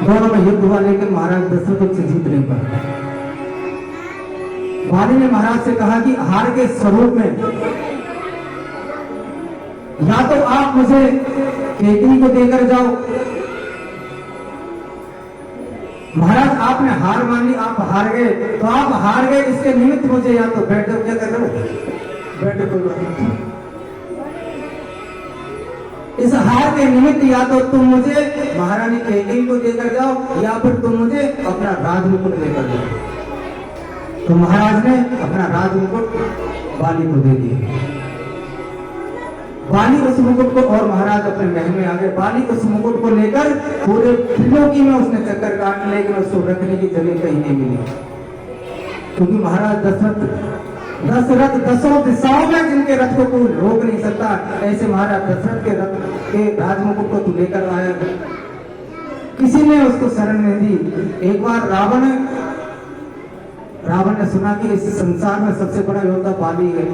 दोनों में युद्ध हुआ, लेकिन महाराज दशरथ से जीत नहीं पाए। बाली ने महाराज से कहा कि हार के स्वरूप में या तो आप मुझे केकरी को देकर जाओ। महाराज आपने हार मानी, आप हार गए, तो आप हार गए, इसके निमित्त मुझे या तो बैठ जाओ, क्या कर रहे हो, बैठे कोई बात नहीं। इस हार के निमित्त या तो तुम मुझे महारानी केकरी को देकर जाओ या फिर तुम मुझे अपना राजमुकुट देकर जाओ। तो महाराज ने अपना राजमुकुट बाली को दे दिया। बाली उस मुकुट को, और महाराज अपने महल में आ गए। बाली उस मुकुट को लेकर पूरे त्रिलोकी में उसने चक्कर काट, लेकिन उसको रखने की जगह कहीं नहीं मिली, क्योंकि महाराज दशरथ दसों दिशाओं में जिनके रथ को कोई रोक नहीं सकता, ऐसे महाराज दशरथ के रथ के राजमुकुट को तू लेकर आया, किसी ने उसको शरण नहीं दी। एक बार रावण ने सुना कि इस संसार में सबसे बड़ा योद्धा बाली है,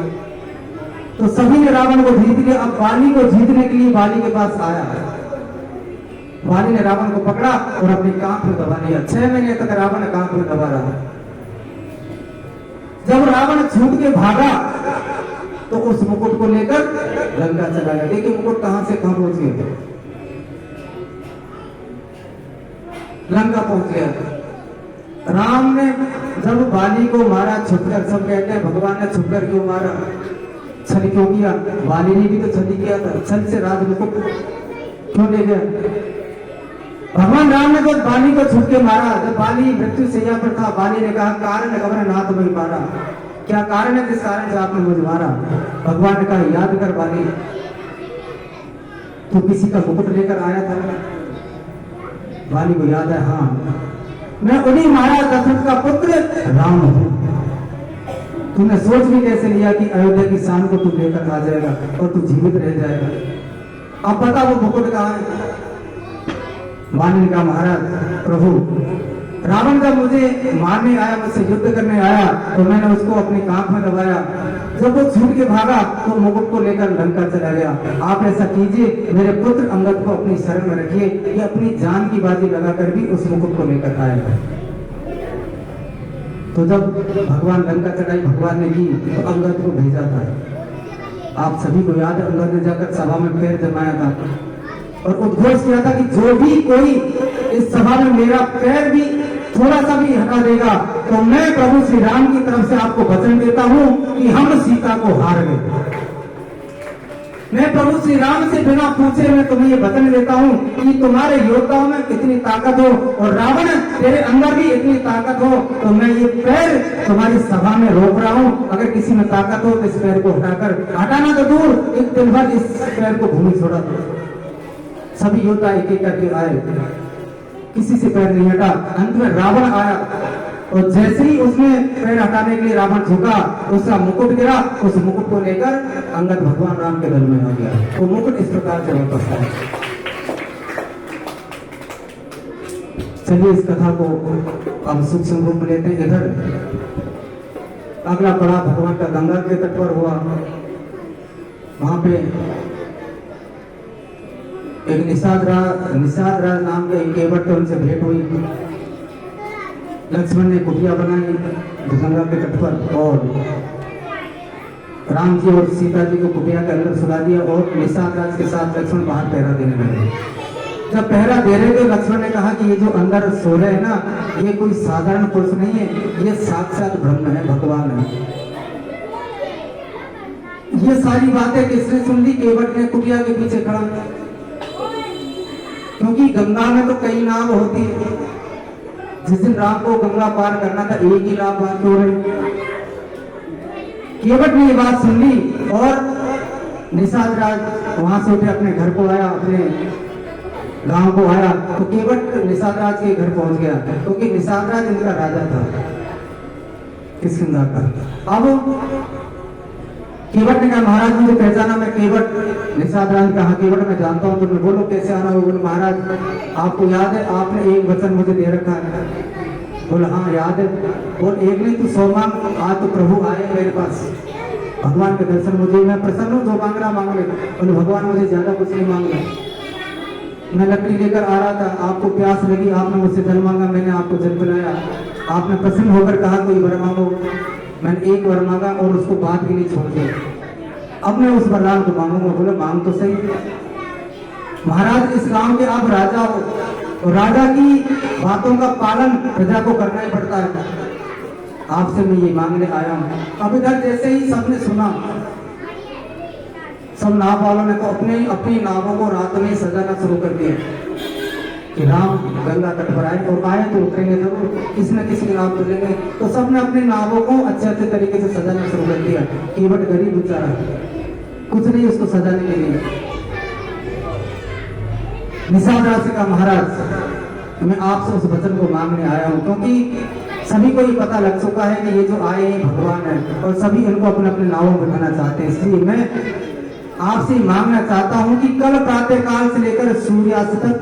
तो सभी ने रावण को जीत लिया। अब बाली को जीतने के लिए बाली के पास आया। बाली ने रावण को पकड़ा और अपनी कांख में दबा लिया। 6 महीने तक रावण कांख में दबा रहा। जब रावण छूट के भागा तो उस मुकुट को लेकर लंका चला गया। देखिए मुकुट कहां से कहां पहुंच गया, लंका पहुंच गया। राम ने जब बाली को मारा छुपकर, सब कहते हैं भगवान ने छुपकर क्यों मारा, छल क्यों किया? बाली ने भी तो छल किया था, छल से राजमुकुट क्यों ले गया? भगवान राम ने जब बाली को छुप के मारा, जब बाली मृत्यु शैया पर था, बाली ने कहा कारण खबर ना तुम्हें मारा, क्या कारण है जिस कारण से आपने मुझे मारा? भगवान ने कहा याद कर बाली, तू किसी का मुकुट लेकर आया था। बाली को याद है, हाँ मैं उन्हीं महाराज दशरथ का पुत्र राम हूं। तूने सोच भी कैसे लिया कि अयोध्या की शान को तू लेकर आ जाएगा और तू जीवित रह जाएगा? अब पता वो मुकुट कहाँ है? वाणी ने कहा महाराज प्रभु, रावण जब मुझे मारने आया, मुझसे युद्ध करने आया, तो मैंने उसको अपनी कांख में दबाया। जब वो छूट के भागा तो मुकुट को लेकर लंका चला गया। आप ऐसा कीजिए, मेरे पुत्र अंगद को अपनी शरण में रखिए, ये अपनी जान की बाजी लगाकर भी उस मुकुट को लेकर आएगा। तो जब भगवान लंका चढ़ाई भगवान ने की तो अंगद को भेजा था। आप सभी को याद है, अंगद ने जाकर सभा में पैर जमाया था और उद्घोष किया था कि जो भी कोई इस सभा में मेरा पैर भी थोड़ा सा भी हटा देगा तो मैं प्रभु श्री राम की तरफ से आपको वचन देता हूं कि हम सीता को हार गए। मैं प्रभु श्री राम से बिना पूछे मैं तुम्हें ये वचन देता हूं कि तुम्हारे योद्धाओं में इतनी ताकत हो और रावण तेरे अंदर भी इतनी ताकत हो, तो मैं ये पैर तुम्हारी सभा में रोक रहा हूं। अगर किसी में ताकत हो तो इस पैर को हटाकर, हटाना तो दूर, एक दिन भर इस पैर को भूमि छोड़ा दो। सभी योद्धा एक एक करके आए, किसी से पैर नहीं हटा। अंत में रावण आया और जैसे ही उसने पैर हटाने के लिए रावण झुका, उसका मुकुट गिरा। उस मुकुट को लेकर अंगद भगवान राम के दल में आ गया। वो मुकुट इस प्रकार से वापस आया। चलिए इस कथा को हम सूक्ष्म रूप में लेते हैं। इधर अगला पड़ा भगवान का गंगा के तट पर हुआ। वहां पे एक निषाद राज नाम के एक केवट थे, उनसे भेंट हुई। लक्ष्मण ने कुटिया बनाई गंगा के तट पर और राम जी और सीता जी को कुटिया के अंदर सुला दिया और निषाद राज के साथ लक्ष्मण बाहर पहरा देने लगे। जब पहरा दे रहे थे, लक्ष्मण ने कहा कि ये जो अंदर सो रहे हैं ना, ये कोई साधारण पुरुष नहीं है, ये साक्षात ब्रह्म है, भगवान है। ये सारी बातें किसने सुन ली? केवट ने कुटिया के पीछे खड़ा, क्योंकि गंगा में तो कई नाव होती है। जिस दिन राम को गंगा पार करना था, एक ही नाव बात हो रही। केवट ने ये बात सुन ली और निषाद राज वहां से उठे अपने घर को आया, अपने गांव को आया। तो केवट निषाद राज के घर पहुंच गया, क्योंकि निषाद राज इनका राजा था किष्किंधा का। अब केवट ने कहा महाराज मुझे पहचाना, मैं केवट। निषाद राज ने कहा केवट मैं जानता हूँ तुम्हें, बोलो कैसे आना होगा? महाराज आपको याद है आपने एक वचन मुझे दे रखा है। बोला हाँ याद है। बोल एक नहीं तू 100 मांग, आज तो प्रभु आए मेरे पास, भगवान के दर्शन मुझे, मैं प्रसन्न हूँ, जो मांग रहा मांग ले। बोले भगवान मुझे ज्यादा कुछ नहीं मांगना, मैं लकड़ी लेकर आ रहा था, आपको प्यास लगी, आपने मुझसे जल मांगा, मैंने आपको जल पिलाया। आपने प्रसन्न होकर कहा कोई वर मांगो, मैंने एक वर मांगा और उसको बात के लिए छोड़ दिया। अब मैं उस वरदान को मांगूंगा। बोले मांग तो सही। महाराज इस गांव के आप राजा हो और राजा की बातों का पालन प्रजा को करना ही पड़ता है। आपसे मैं ये मांगने आया हूँ। अब इधर जैसे ही सबने सुना, सब नाव वालों ने तो अपनी नावों को रात में सजाना शुरू कर दिया कि राम गंगा तट पर आए और आए तो उतरेंगे जरूर, किसी न किसी की नाव तुलेंगे। तो सबने अपनी नावों को अच्छे अच्छे तरीके से सजाना शुरू कर दिया। केवट गरीब बेचारा, कुछ नहीं उसको सजाने के लिए। निषाद राज का महाराज मैं आपसे उस वचन को मांगने आया हूँ, क्योंकि सभी को ये पता लग चुका है कि ये जो आए हैं भगवान है और सभी इनको अपने अपने नावों में बिठाना चाहते हैं। इसलिए मैं आपसे मांगना चाहता हूँ कि कल प्रातः काल से लेकर सूर्यास्त तक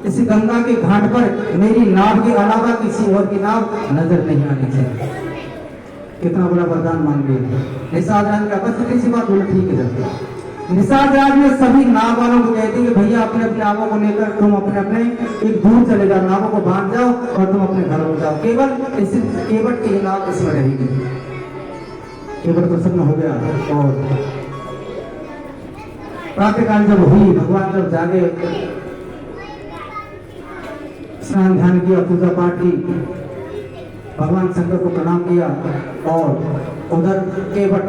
इस गंगा के घाट पर मेरी नाव के अलावा किसी और की नाव नजर नहीं आनी चाहिए। कितना बड़ा वरदान मांग लिया निषाद राज का। बस इतनी सी बात बोला ठीक है। जब निषाद राज ने सभी नाव वालों को कहते कि भैया अपने अपने नावों को लेकर तुम अपने अपने एक दूर चले जाओ, नावों को बांध जाओ और तुम अपने घर हो जाओ, केवल इस केवट की नाव इसमें रहेगी। केवट प्रसन्न हो गया और प्रातःकाल जब हुई, भगवान जब जागे, स्नान ध्यान किया, पूजा पाठ की, भगवान शंकर को प्रणाम किया और उधर केवट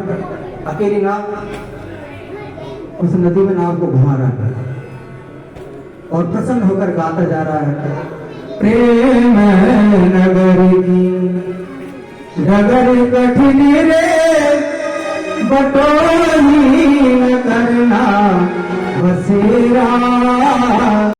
अकेली नाव उस नदी में नाव को घुमा रहा है और प्रसन्न होकर गाता जा रहा है। प्रेम नगर की डगर कठिन रे बटोही न करना बसेरा।